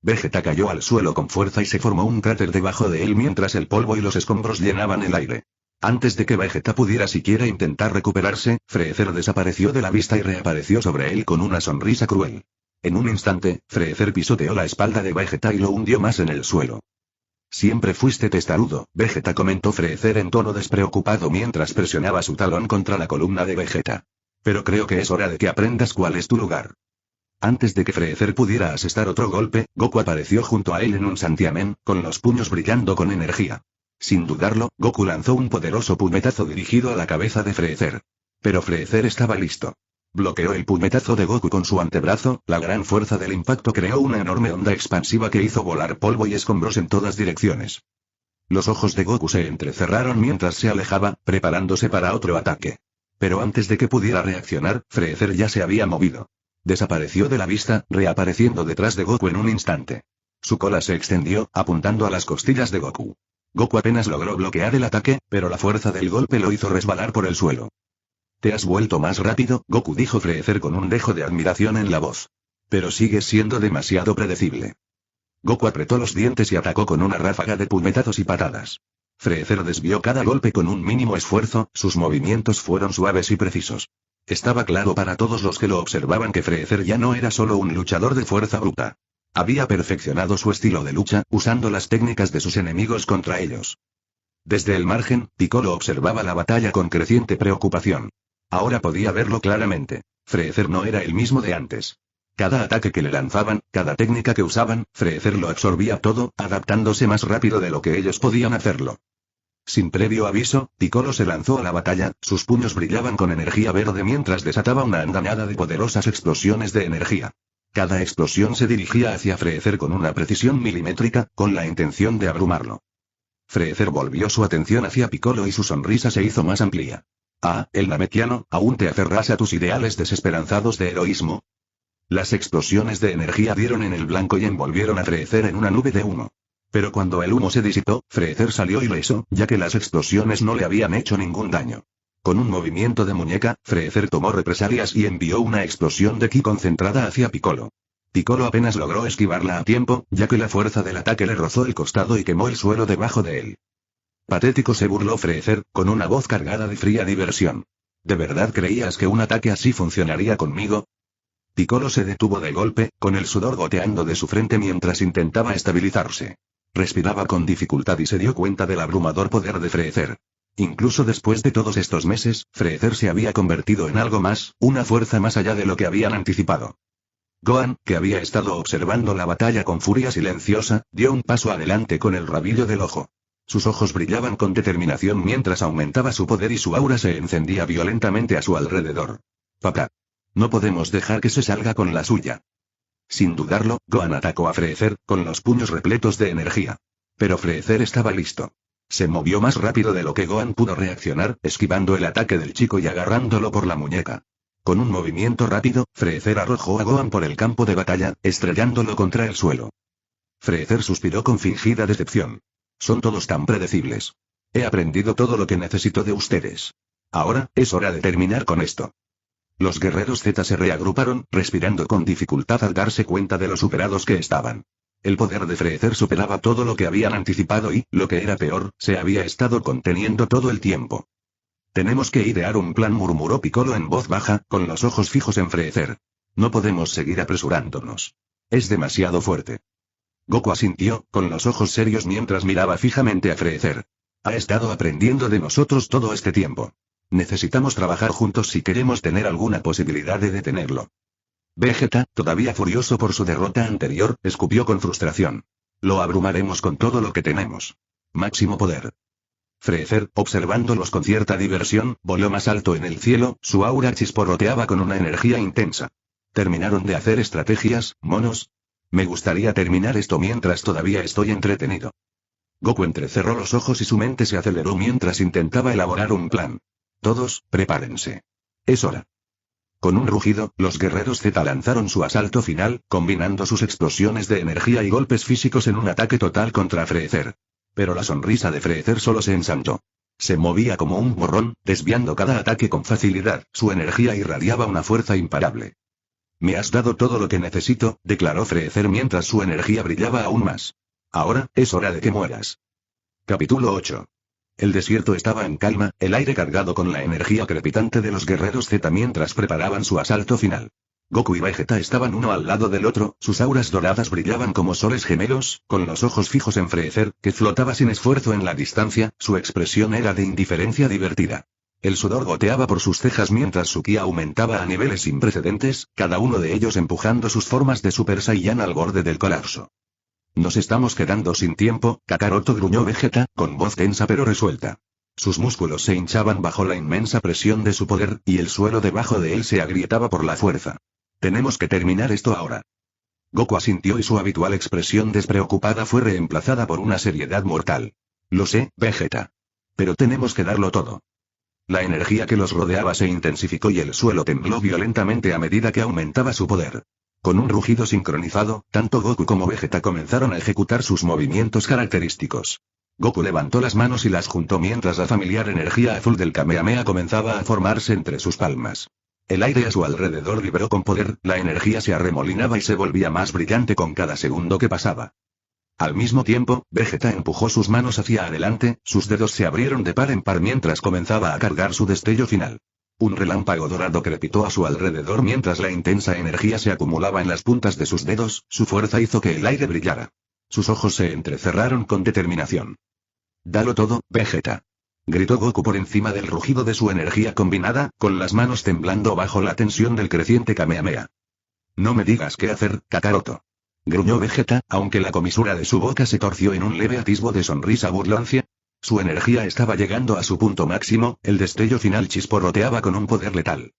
Vegeta cayó al suelo con fuerza y se formó un cráter debajo de él mientras el polvo y los escombros llenaban el aire. Antes de que Vegeta pudiera siquiera intentar recuperarse, Freezer desapareció de la vista y reapareció sobre él con una sonrisa cruel. En un instante, Freezer pisoteó la espalda de Vegeta y lo hundió más en el suelo. Siempre fuiste testarudo, Vegeta, comentó Freezer en tono despreocupado mientras presionaba su talón contra la columna de Vegeta. Pero creo que es hora de que aprendas cuál es tu lugar. Antes de que Freezer pudiera asestar otro golpe, Goku apareció junto a él en un santiamén, con los puños brillando con energía. Sin dudarlo, Goku lanzó un poderoso puñetazo dirigido a la cabeza de Freezer. Pero Freezer estaba listo. Bloqueó el puñetazo de Goku con su antebrazo, la gran fuerza del impacto creó una enorme onda expansiva que hizo volar polvo y escombros en todas direcciones. Los ojos de Goku se entrecerraron mientras se alejaba, preparándose para otro ataque. Pero antes de que pudiera reaccionar, Freezer ya se había movido. Desapareció de la vista, reapareciendo detrás de Goku en un instante. Su cola se extendió, apuntando a las costillas de Goku. Goku apenas logró bloquear el ataque, pero la fuerza del golpe lo hizo resbalar por el suelo. Te has vuelto más rápido, Goku, dijo Freezer con un dejo de admiración en la voz. Pero sigues siendo demasiado predecible. Goku apretó los dientes y atacó con una ráfaga de puñetazos y patadas. Freezer desvió cada golpe con un mínimo esfuerzo, sus movimientos fueron suaves y precisos. Estaba claro para todos los que lo observaban que Freezer ya no era solo un luchador de fuerza bruta. Había perfeccionado su estilo de lucha, usando las técnicas de sus enemigos contra ellos. Desde el margen, Piccolo observaba la batalla con creciente preocupación. Ahora podía verlo claramente. Freezer no era el mismo de antes. Cada ataque que le lanzaban, cada técnica que usaban, Freezer lo absorbía todo, adaptándose más rápido de lo que ellos podían hacerlo. Sin previo aviso, Piccolo se lanzó a la batalla, sus puños brillaban con energía verde mientras desataba una andanada de poderosas explosiones de energía. Cada explosión se dirigía hacia Freezer con una precisión milimétrica, con la intención de abrumarlo. Freezer volvió su atención hacia Piccolo y su sonrisa se hizo más amplia. Ah, el Namekiano, ¿aún te aferras a tus ideales desesperanzados de heroísmo? Las explosiones de energía dieron en el blanco y envolvieron a Freezer en una nube de humo. Pero cuando el humo se disipó, Freezer salió ileso, ya que las explosiones no le habían hecho ningún daño. Con un movimiento de muñeca, Freezer tomó represalias y envió una explosión de ki concentrada hacia Piccolo. Piccolo apenas logró esquivarla a tiempo, ya que la fuerza del ataque le rozó el costado y quemó el suelo debajo de él. Patético, se burló Freezer, con una voz cargada de fría diversión. ¿De verdad creías que un ataque así funcionaría conmigo? Piccolo se detuvo de golpe, con el sudor goteando de su frente mientras intentaba estabilizarse. Respiraba con dificultad y se dio cuenta del abrumador poder de Freezer. Incluso después de todos estos meses, Freezer se había convertido en algo más, una fuerza más allá de lo que habían anticipado. Gohan, que había estado observando la batalla con furia silenciosa, dio un paso adelante con el rabillo del ojo. Sus ojos brillaban con determinación mientras aumentaba su poder y su aura se encendía violentamente a su alrededor. Papá. No podemos dejar que se salga con la suya. Sin dudarlo, Gohan atacó a Freezer, con los puños repletos de energía. Pero Freezer estaba listo. Se movió más rápido de lo que Gohan pudo reaccionar, esquivando el ataque del chico y agarrándolo por la muñeca. Con un movimiento rápido, Freezer arrojó a Gohan por el campo de batalla, estrellándolo contra el suelo. Freezer suspiró con fingida decepción. Son todos tan predecibles. He aprendido todo lo que necesito de ustedes. Ahora, es hora de terminar con esto. Los guerreros Z se reagruparon, respirando con dificultad al darse cuenta de lo superados que estaban. El poder de Freezer superaba todo lo que habían anticipado y, lo que era peor, se había estado conteniendo todo el tiempo. Tenemos que idear un plan, murmuró Piccolo en voz baja, con los ojos fijos en Freezer. No podemos seguir apresurándonos. Es demasiado fuerte. Goku asintió, con los ojos serios mientras miraba fijamente a Freezer. Ha estado aprendiendo de nosotros todo este tiempo. Necesitamos trabajar juntos si queremos tener alguna posibilidad de detenerlo. Vegeta, todavía furioso por su derrota anterior, escupió con frustración. Lo abrumaremos con todo lo que tenemos. Máximo poder. Freezer, observándolos con cierta diversión, voló más alto en el cielo, su aura chisporroteaba con una energía intensa. ¿Terminaron de hacer estrategias, monos? Me gustaría terminar esto mientras todavía estoy entretenido. Goku entrecerró los ojos y su mente se aceleró mientras intentaba elaborar un plan. Todos, prepárense. Es hora. Con un rugido, los guerreros Z lanzaron su asalto final, combinando sus explosiones de energía y golpes físicos en un ataque total contra Freezer. Pero la sonrisa de Freezer solo se ensanchó. Se movía como un borrón, desviando cada ataque con facilidad, su energía irradiaba una fuerza imparable. Me has dado todo lo que necesito, declaró Freezer mientras su energía brillaba aún más. Ahora, es hora de que mueras. Capítulo 8. El desierto estaba en calma, el aire cargado con la energía crepitante de los guerreros Z mientras preparaban su asalto final. Goku y Vegeta estaban uno al lado del otro, sus auras doradas brillaban como soles gemelos, con los ojos fijos en Freezer, que flotaba sin esfuerzo en la distancia, su expresión era de indiferencia divertida. El sudor goteaba por sus cejas mientras su ki aumentaba a niveles sin precedentes, cada uno de ellos empujando sus formas de Super Saiyan al borde del colapso. Nos estamos quedando sin tiempo, Kakaroto, gruñó Vegeta, con voz tensa pero resuelta. Sus músculos se hinchaban bajo la inmensa presión de su poder, y el suelo debajo de él se agrietaba por la fuerza. Tenemos que terminar esto ahora. Goku asintió y su habitual expresión despreocupada fue reemplazada por una seriedad mortal. Lo sé, Vegeta. Pero tenemos que darlo todo. La energía que los rodeaba se intensificó y el suelo tembló violentamente a medida que aumentaba su poder. Con un rugido sincronizado, tanto Goku como Vegeta comenzaron a ejecutar sus movimientos característicos. Goku levantó las manos y las juntó mientras la familiar energía azul del Kamehameha comenzaba a formarse entre sus palmas. El aire a su alrededor vibró con poder, la energía se arremolinaba y se volvía más brillante con cada segundo que pasaba. Al mismo tiempo, Vegeta empujó sus manos hacia adelante, sus dedos se abrieron de par en par mientras comenzaba a cargar su destello final. Un relámpago dorado crepitó a su alrededor mientras la intensa energía se acumulaba en las puntas de sus dedos, su fuerza hizo que el aire brillara. Sus ojos se entrecerraron con determinación. «Dalo todo, Vegeta», gritó Goku por encima del rugido de su energía combinada, con las manos temblando bajo la tensión del creciente Kamehameha. «No me digas qué hacer, Kakaroto», gruñó Vegeta, aunque la comisura de su boca se torció en un leve atisbo de sonrisa burlancia. Su energía estaba llegando a su punto máximo, el destello final chisporroteaba con un poder letal.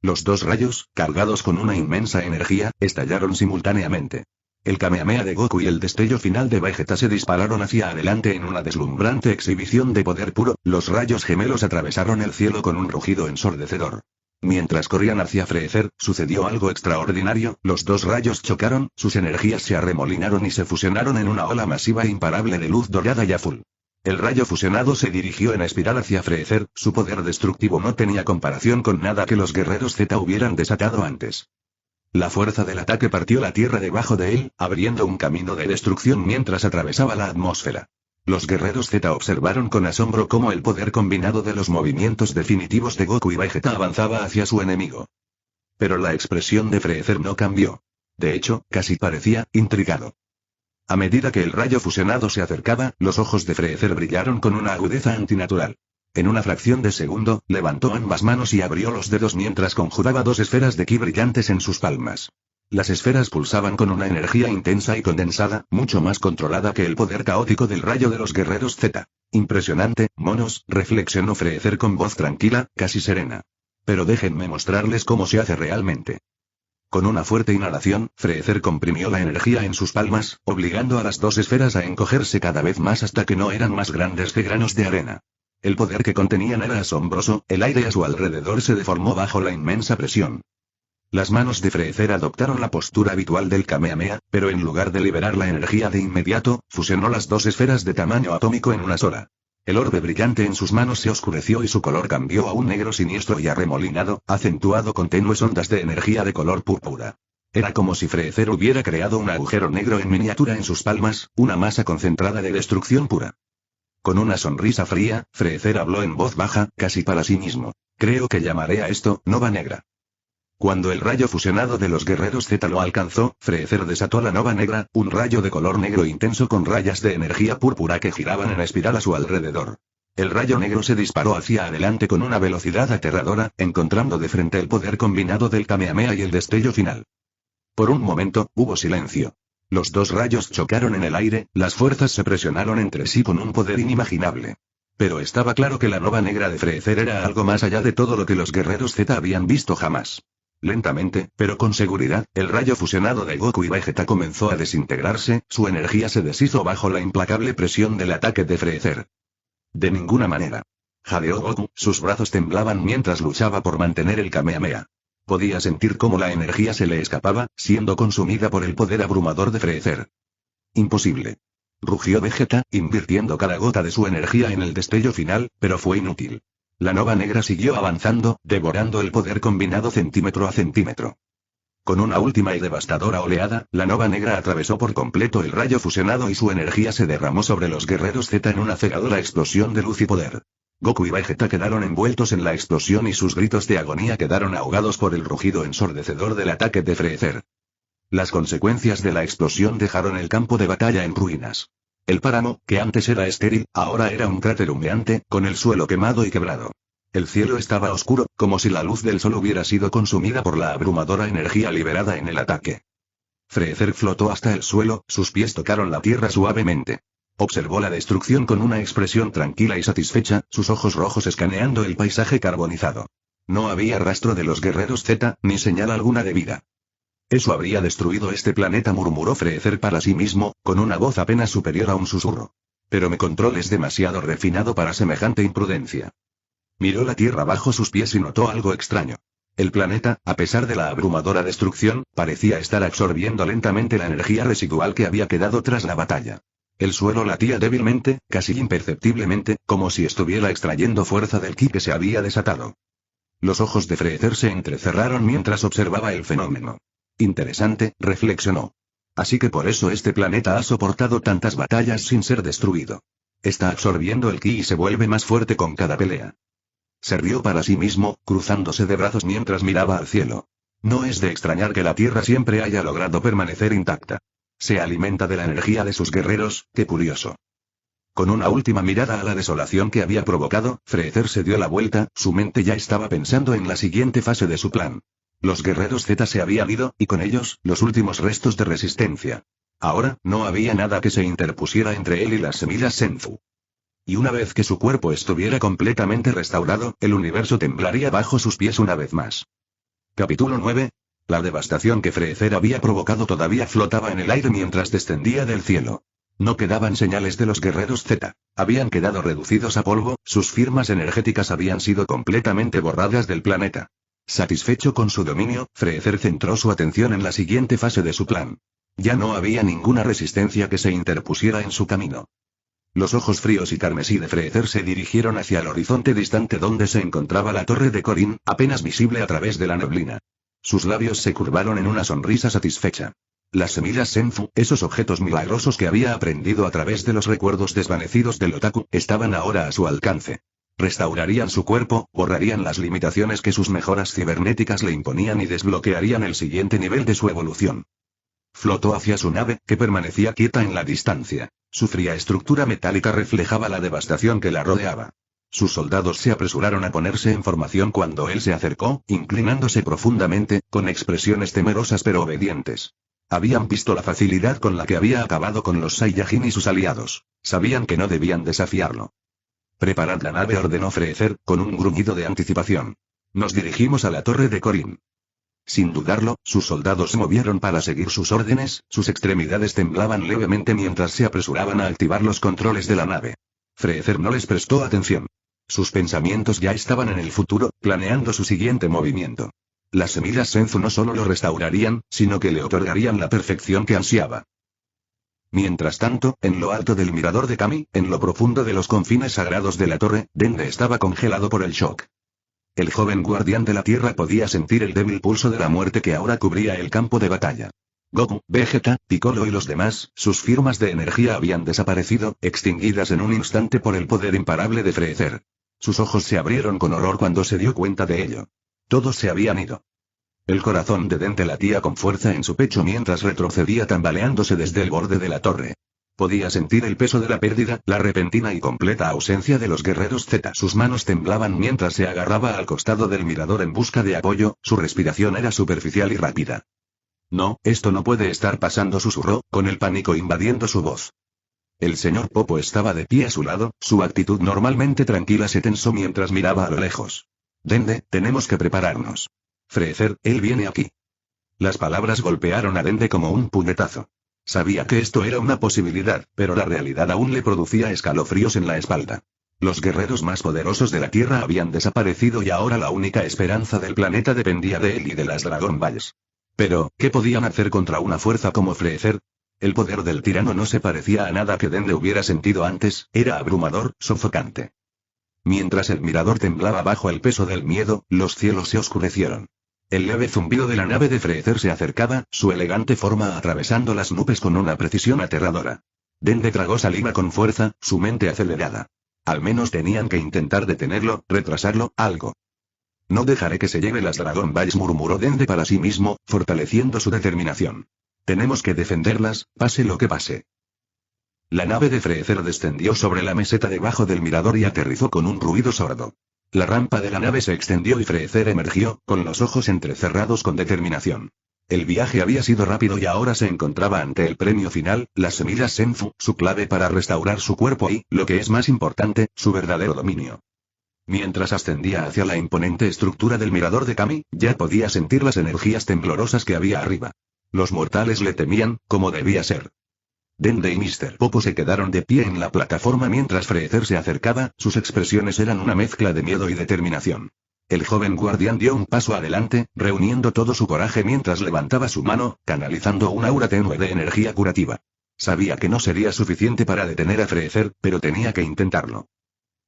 Los dos rayos, cargados con una inmensa energía, estallaron simultáneamente. El Kamehameha de Goku y el destello final de Vegeta se dispararon hacia adelante en una deslumbrante exhibición de poder puro, los rayos gemelos atravesaron el cielo con un rugido ensordecedor. Mientras corrían hacia Freezer, sucedió algo extraordinario, los dos rayos chocaron, sus energías se arremolinaron y se fusionaron en una ola masiva e imparable de luz dorada y azul. El rayo fusionado se dirigió en espiral hacia Freezer, su poder destructivo no tenía comparación con nada que los guerreros Z hubieran desatado antes. La fuerza del ataque partió la tierra debajo de él, abriendo un camino de destrucción mientras atravesaba la atmósfera. Los guerreros Z observaron con asombro cómo el poder combinado de los movimientos definitivos de Goku y Vegeta avanzaba hacia su enemigo. Pero la expresión de Freezer no cambió. De hecho, casi parecía intrigado. A medida que el rayo fusionado se acercaba, los ojos de Freezer brillaron con una agudeza antinatural. En una fracción de segundo, levantó ambas manos y abrió los dedos mientras conjuraba dos esferas de ki brillantes en sus palmas. Las esferas pulsaban con una energía intensa y condensada, mucho más controlada que el poder caótico del rayo de los guerreros Z. Impresionante, monos, reflexionó Freezer con voz tranquila, casi serena. Pero déjenme mostrarles cómo se hace realmente. Con una fuerte inhalación, Freezer comprimió la energía en sus palmas, obligando a las dos esferas a encogerse cada vez más hasta que no eran más grandes que granos de arena. El poder que contenían era asombroso, el aire a su alrededor se deformó bajo la inmensa presión. Las manos de Freezer adoptaron la postura habitual del Kamehameha, pero en lugar de liberar la energía de inmediato, fusionó las dos esferas de tamaño atómico en una sola. El orbe brillante en sus manos se oscureció y su color cambió a un negro siniestro y arremolinado, acentuado con tenues ondas de energía de color púrpura. Era como si Freezer hubiera creado un agujero negro en miniatura en sus palmas, una masa concentrada de destrucción pura. Con una sonrisa fría, Freezer habló en voz baja, casi para sí mismo. Creo que llamaré a esto Nova Negra. Cuando el rayo fusionado de los guerreros Z lo alcanzó, Freezer desató la Nova Negra, un rayo de color negro intenso con rayas de energía púrpura que giraban en espiral a su alrededor. El rayo negro se disparó hacia adelante con una velocidad aterradora, encontrando de frente el poder combinado del Kamehameha y el destello final. Por un momento, hubo silencio. Los dos rayos chocaron en el aire, las fuerzas se presionaron entre sí con un poder inimaginable. Pero estaba claro que la Nova Negra de Freezer era algo más allá de todo lo que los guerreros Z habían visto jamás. Lentamente, pero con seguridad, el rayo fusionado de Goku y Vegeta comenzó a desintegrarse, su energía se deshizo bajo la implacable presión del ataque de Freezer. De ninguna manera. Jadeó Goku, sus brazos temblaban mientras luchaba por mantener el Kamehameha. Podía sentir cómo la energía se le escapaba, siendo consumida por el poder abrumador de Freezer. Imposible. Rugió Vegeta, invirtiendo cada gota de su energía en el destello final, pero fue inútil. La Nova Negra siguió avanzando, devorando el poder combinado centímetro a centímetro. Con una última y devastadora oleada, la Nova Negra atravesó por completo el rayo fusionado y su energía se derramó sobre los guerreros Z en una cegadora explosión de luz y poder. Goku y Vegeta quedaron envueltos en la explosión y sus gritos de agonía quedaron ahogados por el rugido ensordecedor del ataque de Freezer. Las consecuencias de la explosión dejaron el campo de batalla en ruinas. El páramo, que antes era estéril, ahora era un cráter humeante, con el suelo quemado y quebrado. El cielo estaba oscuro, como si la luz del sol hubiera sido consumida por la abrumadora energía liberada en el ataque. Freezer flotó hasta el suelo, sus pies tocaron la tierra suavemente. Observó la destrucción con una expresión tranquila y satisfecha, sus ojos rojos escaneando el paisaje carbonizado. No había rastro de los guerreros Z, ni señal alguna de vida. Eso habría destruido este planeta, murmuró Freezer para sí mismo, con una voz apenas superior a un susurro. Pero mi control es demasiado refinado para semejante imprudencia. Miró la tierra bajo sus pies y notó algo extraño. El planeta, a pesar de la abrumadora destrucción, parecía estar absorbiendo lentamente la energía residual que había quedado tras la batalla. El suelo latía débilmente, casi imperceptiblemente, como si estuviera extrayendo fuerza del ki que se había desatado. Los ojos de Freezer se entrecerraron mientras observaba el fenómeno. Interesante, reflexionó. Así que por eso este planeta ha soportado tantas batallas sin ser destruido. Está absorbiendo el ki y se vuelve más fuerte con cada pelea. Se rió para sí mismo, cruzándose de brazos mientras miraba al cielo. No es de extrañar que la Tierra siempre haya logrado permanecer intacta. Se alimenta de la energía de sus guerreros, qué curioso. Con una última mirada a la desolación que había provocado, Freezer se dio la vuelta, su mente ya estaba pensando en la siguiente fase de su plan. Los guerreros Z se habían ido, y con ellos, los últimos restos de resistencia. Ahora, no había nada que se interpusiera entre él y las semillas Senzu. Y una vez que su cuerpo estuviera completamente restaurado, el universo temblaría bajo sus pies una vez más. Capítulo 9. La devastación que Freezer había provocado todavía flotaba en el aire mientras descendía del cielo. No quedaban señales de los guerreros Z. Habían quedado reducidos a polvo, sus firmas energéticas habían sido completamente borradas del planeta. Satisfecho con su dominio, Freezer centró su atención en la siguiente fase de su plan. Ya no había ninguna resistencia que se interpusiera en su camino. Los ojos fríos y carmesí de Freezer se dirigieron hacia el horizonte distante donde se encontraba la torre de Korin, apenas visible a través de la neblina. Sus labios se curvaron en una sonrisa satisfecha. Las semillas Senzu, esos objetos milagrosos que había aprendido a través de los recuerdos desvanecidos del otaku, estaban ahora a su alcance. Restaurarían su cuerpo, borrarían las limitaciones que sus mejoras cibernéticas le imponían y desbloquearían el siguiente nivel de su evolución. Flotó hacia su nave, que permanecía quieta en la distancia. Su fría estructura metálica reflejaba la devastación que la rodeaba. Sus soldados se apresuraron a ponerse en formación cuando él se acercó, inclinándose profundamente, con expresiones temerosas pero obedientes. Habían visto la facilidad con la que había acabado con los Saiyajin y sus aliados. Sabían que no debían desafiarlo. «Preparad la nave», ordenó Freezer, con un gruñido de anticipación. «Nos dirigimos a la torre de Corin». Sin dudarlo, sus soldados se movieron para seguir sus órdenes, sus extremidades temblaban levemente mientras se apresuraban a activar los controles de la nave. Freezer no les prestó atención. Sus pensamientos ya estaban en el futuro, planeando su siguiente movimiento. Las semillas Senzu no solo lo restaurarían, sino que le otorgarían la perfección que ansiaba. Mientras tanto, en lo alto del mirador de Kami, en lo profundo de los confines sagrados de la torre, Dende estaba congelado por el shock. El joven guardián de la tierra podía sentir el débil pulso de la muerte que ahora cubría el campo de batalla. Goku, Vegeta, Piccolo y los demás, sus firmas de energía habían desaparecido, extinguidas en un instante por el poder imparable de Freezer. Sus ojos se abrieron con horror cuando se dio cuenta de ello. Todos se habían ido. El corazón de Dende latía con fuerza en su pecho mientras retrocedía tambaleándose desde el borde de la torre. Podía sentir el peso de la pérdida, la repentina y completa ausencia de los guerreros Z. Sus manos temblaban mientras se agarraba al costado del mirador en busca de apoyo, su respiración era superficial y rápida. «No, esto no puede estar pasando», susurró, con el pánico invadiendo su voz. El señor Popo estaba de pie a su lado, su actitud normalmente tranquila se tensó mientras miraba a lo lejos. «Dende, tenemos que prepararnos. Freezer, él viene aquí». Las palabras golpearon a Dende como un puñetazo. Sabía que esto era una posibilidad, pero la realidad aún le producía escalofríos en la espalda. Los guerreros más poderosos de la Tierra habían desaparecido y ahora la única esperanza del planeta dependía de él y de las Dragon Balls. Pero, ¿qué podían hacer contra una fuerza como Freezer? El poder del tirano no se parecía a nada que Dende hubiera sentido antes, era abrumador, sofocante. Mientras el mirador temblaba bajo el peso del miedo, los cielos se oscurecieron. El leve zumbido de la nave de Freezer se acercaba, su elegante forma atravesando las nubes con una precisión aterradora. Dende tragó saliva con fuerza, su mente acelerada. Al menos tenían que intentar detenerlo, retrasarlo, algo. «No dejaré que se lleve las Dragon Balls», murmuró Dende para sí mismo, fortaleciendo su determinación. «Tenemos que defenderlas, pase lo que pase». La nave de Freezer descendió sobre la meseta debajo del mirador y aterrizó con un ruido sordo. La rampa de la nave se extendió y Freezer emergió, con los ojos entrecerrados con determinación. El viaje había sido rápido y ahora se encontraba ante el premio final, las semillas Senzu, su clave para restaurar su cuerpo y, lo que es más importante, su verdadero dominio. Mientras ascendía hacia la imponente estructura del mirador de Kami, ya podía sentir las energías temblorosas que había arriba. Los mortales le temían, como debía ser. Dende y Mr. Popo se quedaron de pie en la plataforma mientras Freezer se acercaba, sus expresiones eran una mezcla de miedo y determinación. El joven guardián dio un paso adelante, reuniendo todo su coraje mientras levantaba su mano, canalizando un aura tenue de energía curativa. Sabía que no sería suficiente para detener a Freezer, pero tenía que intentarlo.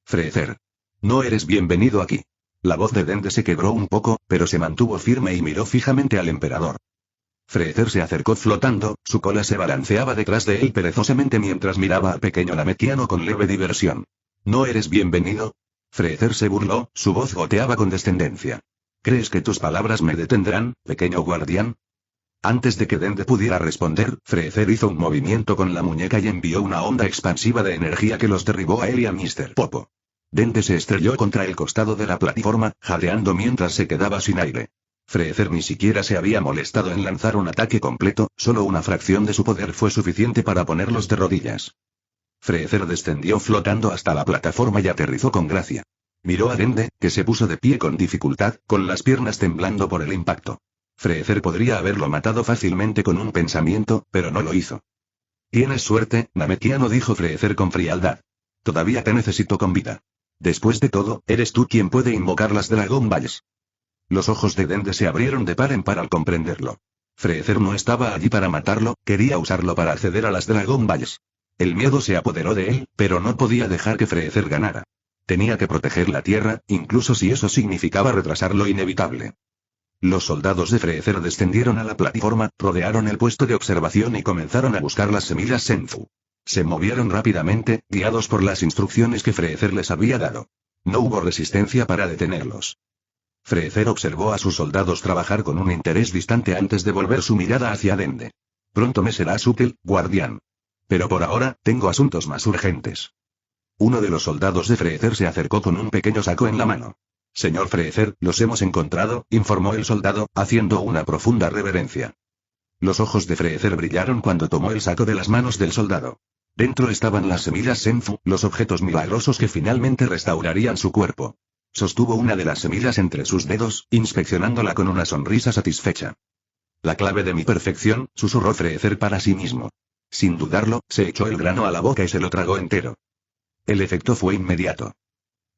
«Freezer. No eres bienvenido aquí». La voz de Dende se quebró un poco, pero se mantuvo firme y miró fijamente al emperador. Freezer se acercó flotando, su cola se balanceaba detrás de él perezosamente mientras miraba al pequeño Namekiano con leve diversión. «¿No eres bienvenido?» Freezer se burló, su voz goteaba con descendencia. «¿Crees que tus palabras me detendrán, pequeño guardián?» Antes de que Dende pudiera responder, Freezer hizo un movimiento con la muñeca y envió una onda expansiva de energía que los derribó a él y a Mr. Popo. Dende se estrelló contra el costado de la plataforma, jadeando mientras se quedaba sin aire. Freezer ni siquiera se había molestado en lanzar un ataque completo, solo una fracción de su poder fue suficiente para ponerlos de rodillas. Freezer descendió flotando hasta la plataforma y aterrizó con gracia. Miró a Dende, que se puso de pie con dificultad, con las piernas temblando por el impacto. Freezer podría haberlo matado fácilmente con un pensamiento, pero no lo hizo. «Tienes suerte, Namekiano», dijo Freezer con frialdad. «Todavía te necesito con vida. Después de todo, eres tú quien puede invocar las Dragon Balls». Los ojos de Dende se abrieron de par en par al comprenderlo. Freezer no estaba allí para matarlo, quería usarlo para acceder a las Dragon Balls. El miedo se apoderó de él, pero no podía dejar que Freezer ganara. Tenía que proteger la Tierra, incluso si eso significaba retrasar lo inevitable. Los soldados de Freezer descendieron a la plataforma, rodearon el puesto de observación y comenzaron a buscar las semillas Senzu. Se movieron rápidamente, guiados por las instrucciones que Freezer les había dado. No hubo resistencia para detenerlos. Freezer observó a sus soldados trabajar con un interés distante antes de volver su mirada hacia Dende. Pronto me serás útil, guardián. Pero por ahora, tengo asuntos más urgentes. Uno de los soldados de Freezer se acercó con un pequeño saco en la mano. Señor Freezer, los hemos encontrado, informó el soldado, haciendo una profunda reverencia. Los ojos de Freezer brillaron cuando tomó el saco de las manos del soldado. Dentro estaban las semillas Senzu, los objetos milagrosos que finalmente restaurarían su cuerpo. Sostuvo una de las semillas entre sus dedos, inspeccionándola con una sonrisa satisfecha. La clave de mi perfección, susurró Freezer para sí mismo. Sin dudarlo, se echó el grano a la boca y se lo tragó entero. El efecto fue inmediato.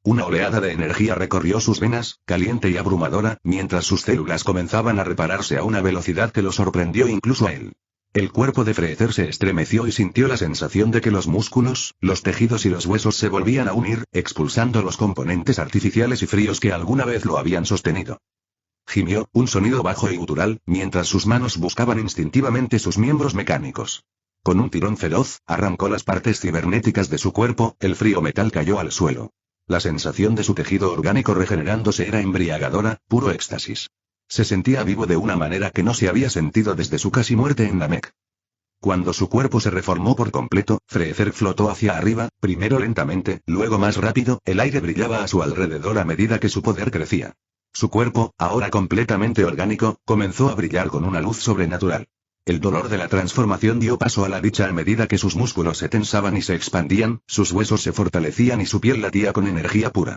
Una oleada de energía recorrió sus venas, caliente y abrumadora, mientras sus células comenzaban a repararse a una velocidad que lo sorprendió incluso a él. El cuerpo de Freezer se estremeció y sintió la sensación de que los músculos, los tejidos y los huesos se volvían a unir, expulsando los componentes artificiales y fríos que alguna vez lo habían sostenido. Gimió, un sonido bajo y gutural, mientras sus manos buscaban instintivamente sus miembros mecánicos. Con un tirón feroz, arrancó las partes cibernéticas de su cuerpo, el frío metal cayó al suelo. La sensación de su tejido orgánico regenerándose era embriagadora, puro éxtasis. Se sentía vivo de una manera que no se había sentido desde su casi muerte en Namek. Cuando su cuerpo se reformó por completo, Freezer flotó hacia arriba, primero lentamente, luego más rápido, el aire brillaba a su alrededor a medida que su poder crecía. Su cuerpo, ahora completamente orgánico, comenzó a brillar con una luz sobrenatural. El dolor de la transformación dio paso a la dicha a medida que sus músculos se tensaban y se expandían, sus huesos se fortalecían y su piel latía con energía pura.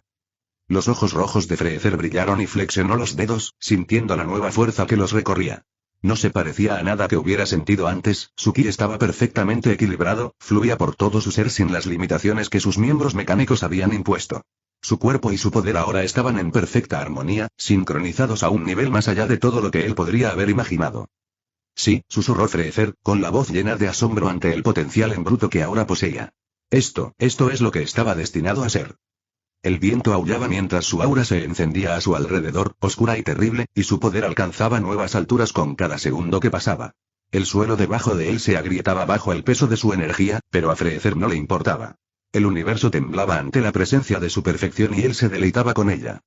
Los ojos rojos de Freezer brillaron y flexionó los dedos, sintiendo la nueva fuerza que los recorría. No se parecía a nada que hubiera sentido antes, su ki estaba perfectamente equilibrado, fluía por todo su ser sin las limitaciones que sus miembros mecánicos habían impuesto. Su cuerpo y su poder ahora estaban en perfecta armonía, sincronizados a un nivel más allá de todo lo que él podría haber imaginado. Sí, susurró Freezer, con la voz llena de asombro ante el potencial en bruto que ahora poseía. Esto es lo que estaba destinado a ser. El viento aullaba mientras su aura se encendía a su alrededor, oscura y terrible, y su poder alcanzaba nuevas alturas con cada segundo que pasaba. El suelo debajo de él se agrietaba bajo el peso de su energía, pero a Freezer no le importaba. El universo temblaba ante la presencia de su perfección y él se deleitaba con ella.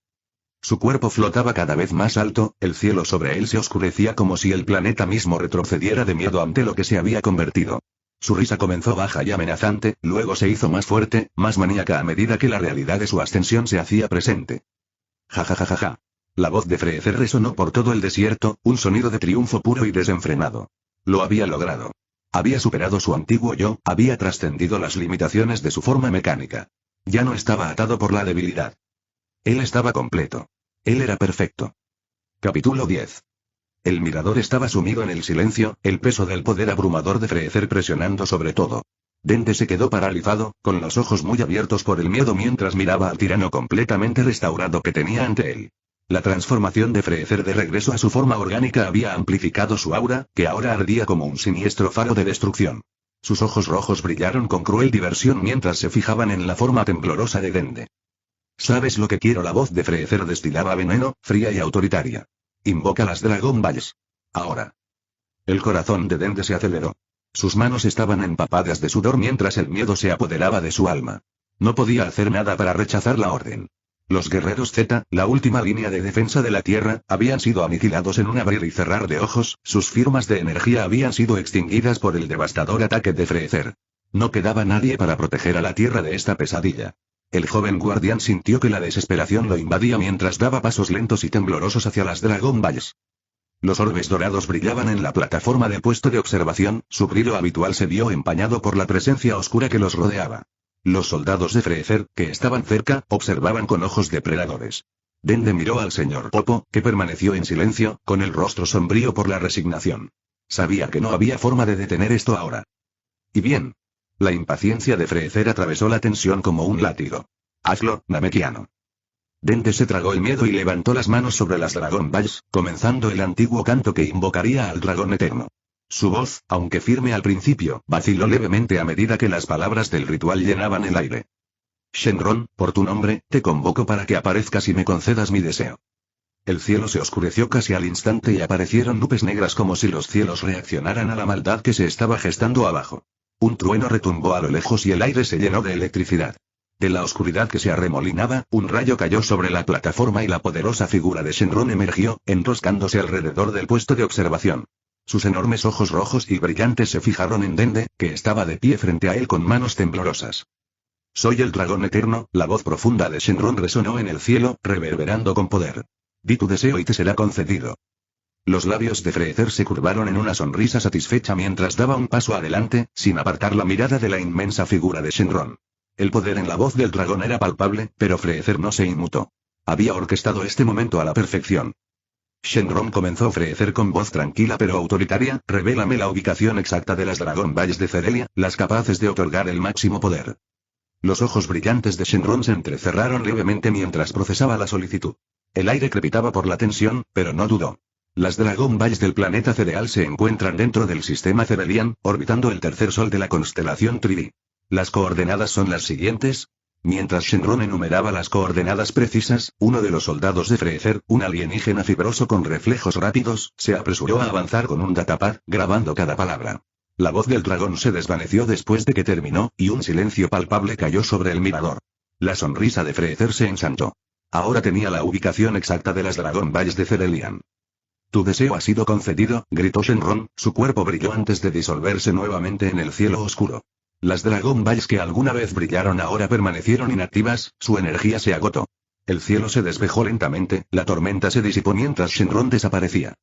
Su cuerpo flotaba cada vez más alto, el cielo sobre él se oscurecía como si el planeta mismo retrocediera de miedo ante lo que se había convertido. Su risa comenzó baja y amenazante, luego se hizo más fuerte, más maníaca a medida que la realidad de su ascensión se hacía presente. Ja ja ja ja ja. La voz de Freezer resonó por todo el desierto, un sonido de triunfo puro y desenfrenado. Lo había logrado. Había superado su antiguo yo, había trascendido las limitaciones de su forma mecánica. Ya no estaba atado por la debilidad. Él estaba completo. Él era perfecto. Capítulo 10. El mirador estaba sumido en el silencio, el peso del poder abrumador de Freezer presionando sobre todo. Dende se quedó paralizado, con los ojos muy abiertos por el miedo mientras miraba al tirano completamente restaurado que tenía ante él. La transformación de Freezer de regreso a su forma orgánica había amplificado su aura, que ahora ardía como un siniestro faro de destrucción. Sus ojos rojos brillaron con cruel diversión mientras se fijaban en la forma temblorosa de Dende. ¿Sabes lo que quiero? La voz de Freezer destilaba veneno, fría y autoritaria. Invoca las Dragon Balls. Ahora. El corazón de Dende se aceleró. Sus manos estaban empapadas de sudor mientras el miedo se apoderaba de su alma. No podía hacer nada para rechazar la orden. Los guerreros Z, la última línea de defensa de la Tierra, habían sido aniquilados en un abrir y cerrar de ojos, sus firmas de energía habían sido extinguidas por el devastador ataque de Freezer. No quedaba nadie para proteger a la Tierra de esta pesadilla. El joven guardián sintió que la desesperación lo invadía mientras daba pasos lentos y temblorosos hacia las Dragon Balls. Los orbes dorados brillaban en la plataforma de puesto de observación, su brillo habitual se vio empañado por la presencia oscura que los rodeaba. Los soldados de Freezer, que estaban cerca, observaban con ojos depredadores. Dende miró al señor Popo, que permaneció en silencio, con el rostro sombrío por la resignación. Sabía que no había forma de detener esto ahora. ¿Y bien? La impaciencia de Freezer atravesó la tensión como un látigo. Hazlo, Namekiano. Dende se tragó el miedo y levantó las manos sobre las Dragon Balls, comenzando el antiguo canto que invocaría al dragón eterno. Su voz, aunque firme al principio, vaciló levemente a medida que las palabras del ritual llenaban el aire. Shenron, por tu nombre, te convoco para que aparezcas y me concedas mi deseo. El cielo se oscureció casi al instante y aparecieron nubes negras como si los cielos reaccionaran a la maldad que se estaba gestando abajo. Un trueno retumbó a lo lejos y el aire se llenó de electricidad. De la oscuridad que se arremolinaba, un rayo cayó sobre la plataforma y la poderosa figura de Shenron emergió, enroscándose alrededor del puesto de observación. Sus enormes ojos rojos y brillantes se fijaron en Dende, que estaba de pie frente a él con manos temblorosas. «Soy el dragón eterno», la voz profunda de Shenron resonó en el cielo, reverberando con poder. «Di tu deseo y te será concedido». Los labios de Freezer se curvaron en una sonrisa satisfecha mientras daba un paso adelante, sin apartar la mirada de la inmensa figura de Shenron. El poder en la voz del dragón era palpable, pero Freezer no se inmutó. Había orquestado este momento a la perfección. Shenron comenzó. Freezer con voz tranquila pero autoritaria, «Revélame la ubicación exacta de las Dragon Balls de Cerelia, las capaces de otorgar el máximo poder». Los ojos brillantes de Shenron se entrecerraron levemente mientras procesaba la solicitud. El aire crepitaba por la tensión, pero no dudó. Las Dragon Balls del planeta Cereal se encuentran dentro del sistema Cerelian, orbitando el tercer sol de la constelación Tridi. Las coordenadas son las siguientes. Mientras Shenron enumeraba las coordenadas precisas, uno de los soldados de Freezer, un alienígena fibroso con reflejos rápidos, se apresuró a avanzar con un datapad, grabando cada palabra. La voz del dragón se desvaneció después de que terminó, y un silencio palpable cayó sobre el mirador. La sonrisa de Freezer se ensanchó. Ahora tenía la ubicación exacta de las Dragon Balls de Cerelian. «Tu deseo ha sido concedido», gritó Shenron, su cuerpo brilló antes de disolverse nuevamente en el cielo oscuro. Las Dragon Balls que alguna vez brillaron ahora permanecieron inactivas, su energía se agotó. El cielo se despejó lentamente, la tormenta se disipó mientras Shenron desaparecía.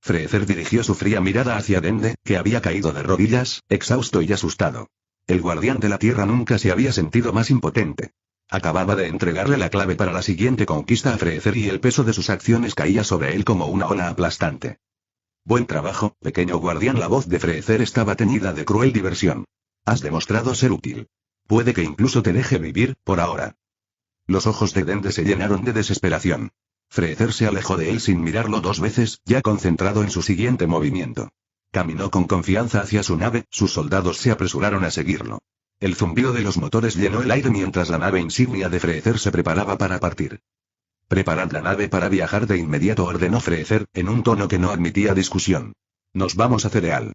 Freezer dirigió su fría mirada hacia Dende, que había caído de rodillas, exhausto y asustado. El guardián de la tierra nunca se había sentido más impotente. Acababa de entregarle la clave para la siguiente conquista a Freezer y el peso de sus acciones caía sobre él como una ola aplastante. «Buen trabajo, pequeño guardián». La voz de Freezer estaba teñida de cruel diversión. «Has demostrado ser útil. Puede que incluso te deje vivir, por ahora». Los ojos de Dende se llenaron de desesperación. Freezer se alejó de él sin mirarlo dos veces, ya concentrado en su siguiente movimiento. Caminó con confianza hacia su nave, sus soldados se apresuraron a seguirlo. El zumbido de los motores llenó el aire mientras la nave insignia de Freezer se preparaba para partir. «Preparad la nave para viajar de inmediato», ordenó Freezer, en un tono que no admitía discusión. «Nos vamos a Cereal».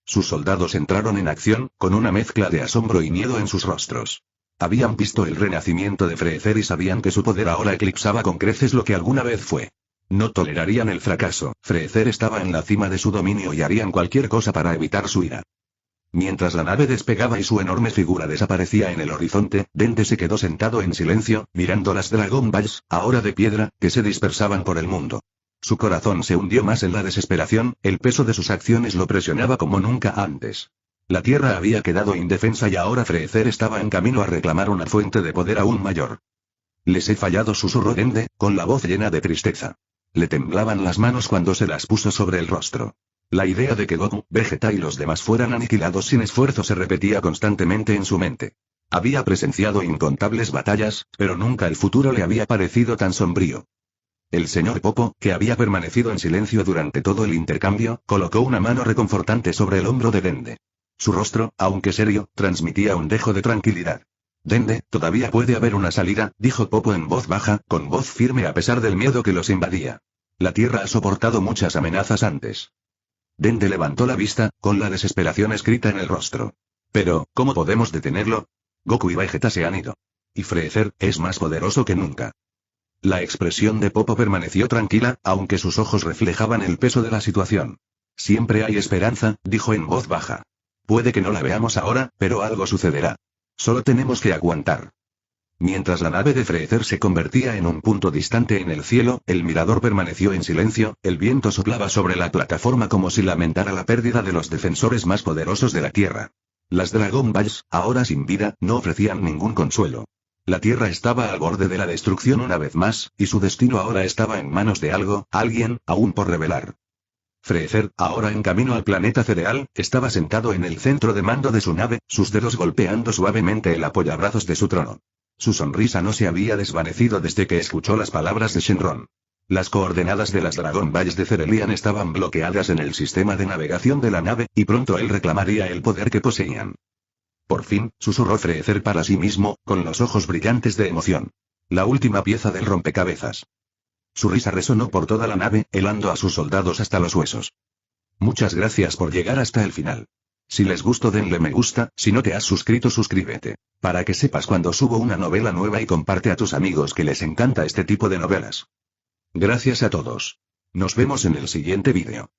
Sus soldados entraron en acción, con una mezcla de asombro y miedo en sus rostros. Habían visto el renacimiento de Freezer y sabían que su poder ahora eclipsaba con creces lo que alguna vez fue. No tolerarían el fracaso. Freezer estaba en la cima de su dominio y harían cualquier cosa para evitar su ira. Mientras la nave despegaba y su enorme figura desaparecía en el horizonte, Dende se quedó sentado en silencio, mirando las Dragon Balls, ahora de piedra, que se dispersaban por el mundo. Su corazón se hundió más en la desesperación, el peso de sus acciones lo presionaba como nunca antes. La Tierra había quedado indefensa y ahora Freezer estaba en camino a reclamar una fuente de poder aún mayor. «Les he fallado», susurró Dende, con la voz llena de tristeza. Le temblaban las manos cuando se las puso sobre el rostro. La idea de que Goku, Vegeta y los demás fueran aniquilados sin esfuerzo se repetía constantemente en su mente. Había presenciado incontables batallas, pero nunca el futuro le había parecido tan sombrío. El señor Popo, que había permanecido en silencio durante todo el intercambio, colocó una mano reconfortante sobre el hombro de Dende. Su rostro, aunque serio, transmitía un dejo de tranquilidad. «Dende, todavía puede haber una salida», dijo Popo en voz baja, con voz firme a pesar del miedo que los invadía. «La Tierra ha soportado muchas amenazas antes». Dende levantó la vista, con la desesperación escrita en el rostro. «Pero, ¿cómo podemos detenerlo? Goku y Vegeta se han ido. Y Freezer es más poderoso que nunca». La expresión de Popo permaneció tranquila, aunque sus ojos reflejaban el peso de la situación. «Siempre hay esperanza», dijo en voz baja. «Puede que no la veamos ahora, pero algo sucederá. Solo tenemos que aguantar». Mientras la nave de Freezer se convertía en un punto distante en el cielo, el mirador permaneció en silencio, el viento soplaba sobre la plataforma como si lamentara la pérdida de los defensores más poderosos de la Tierra. Las Dragon Balls, ahora sin vida, no ofrecían ningún consuelo. La Tierra estaba al borde de la destrucción una vez más, y su destino ahora estaba en manos de alguien, aún por revelar. Freezer, ahora en camino al planeta Cereal, estaba sentado en el centro de mando de su nave, sus dedos golpeando suavemente el apoyabrazos de su trono. Su sonrisa no se había desvanecido desde que escuchó las palabras de Shenron. Las coordenadas de las Dragon Balls de Cerelian estaban bloqueadas en el sistema de navegación de la nave, y pronto él reclamaría el poder que poseían. Por fin, susurró Freezer para sí mismo, con los ojos brillantes de emoción. La última pieza del rompecabezas. Su risa resonó por toda la nave, helando a sus soldados hasta los huesos. Muchas gracias por llegar hasta el final. Si les gustó denle me gusta, si no te has suscrito suscríbete. Para que sepas cuando subo una novela nueva y comparte a tus amigos que les encanta este tipo de novelas. Gracias a todos. Nos vemos en el siguiente vídeo.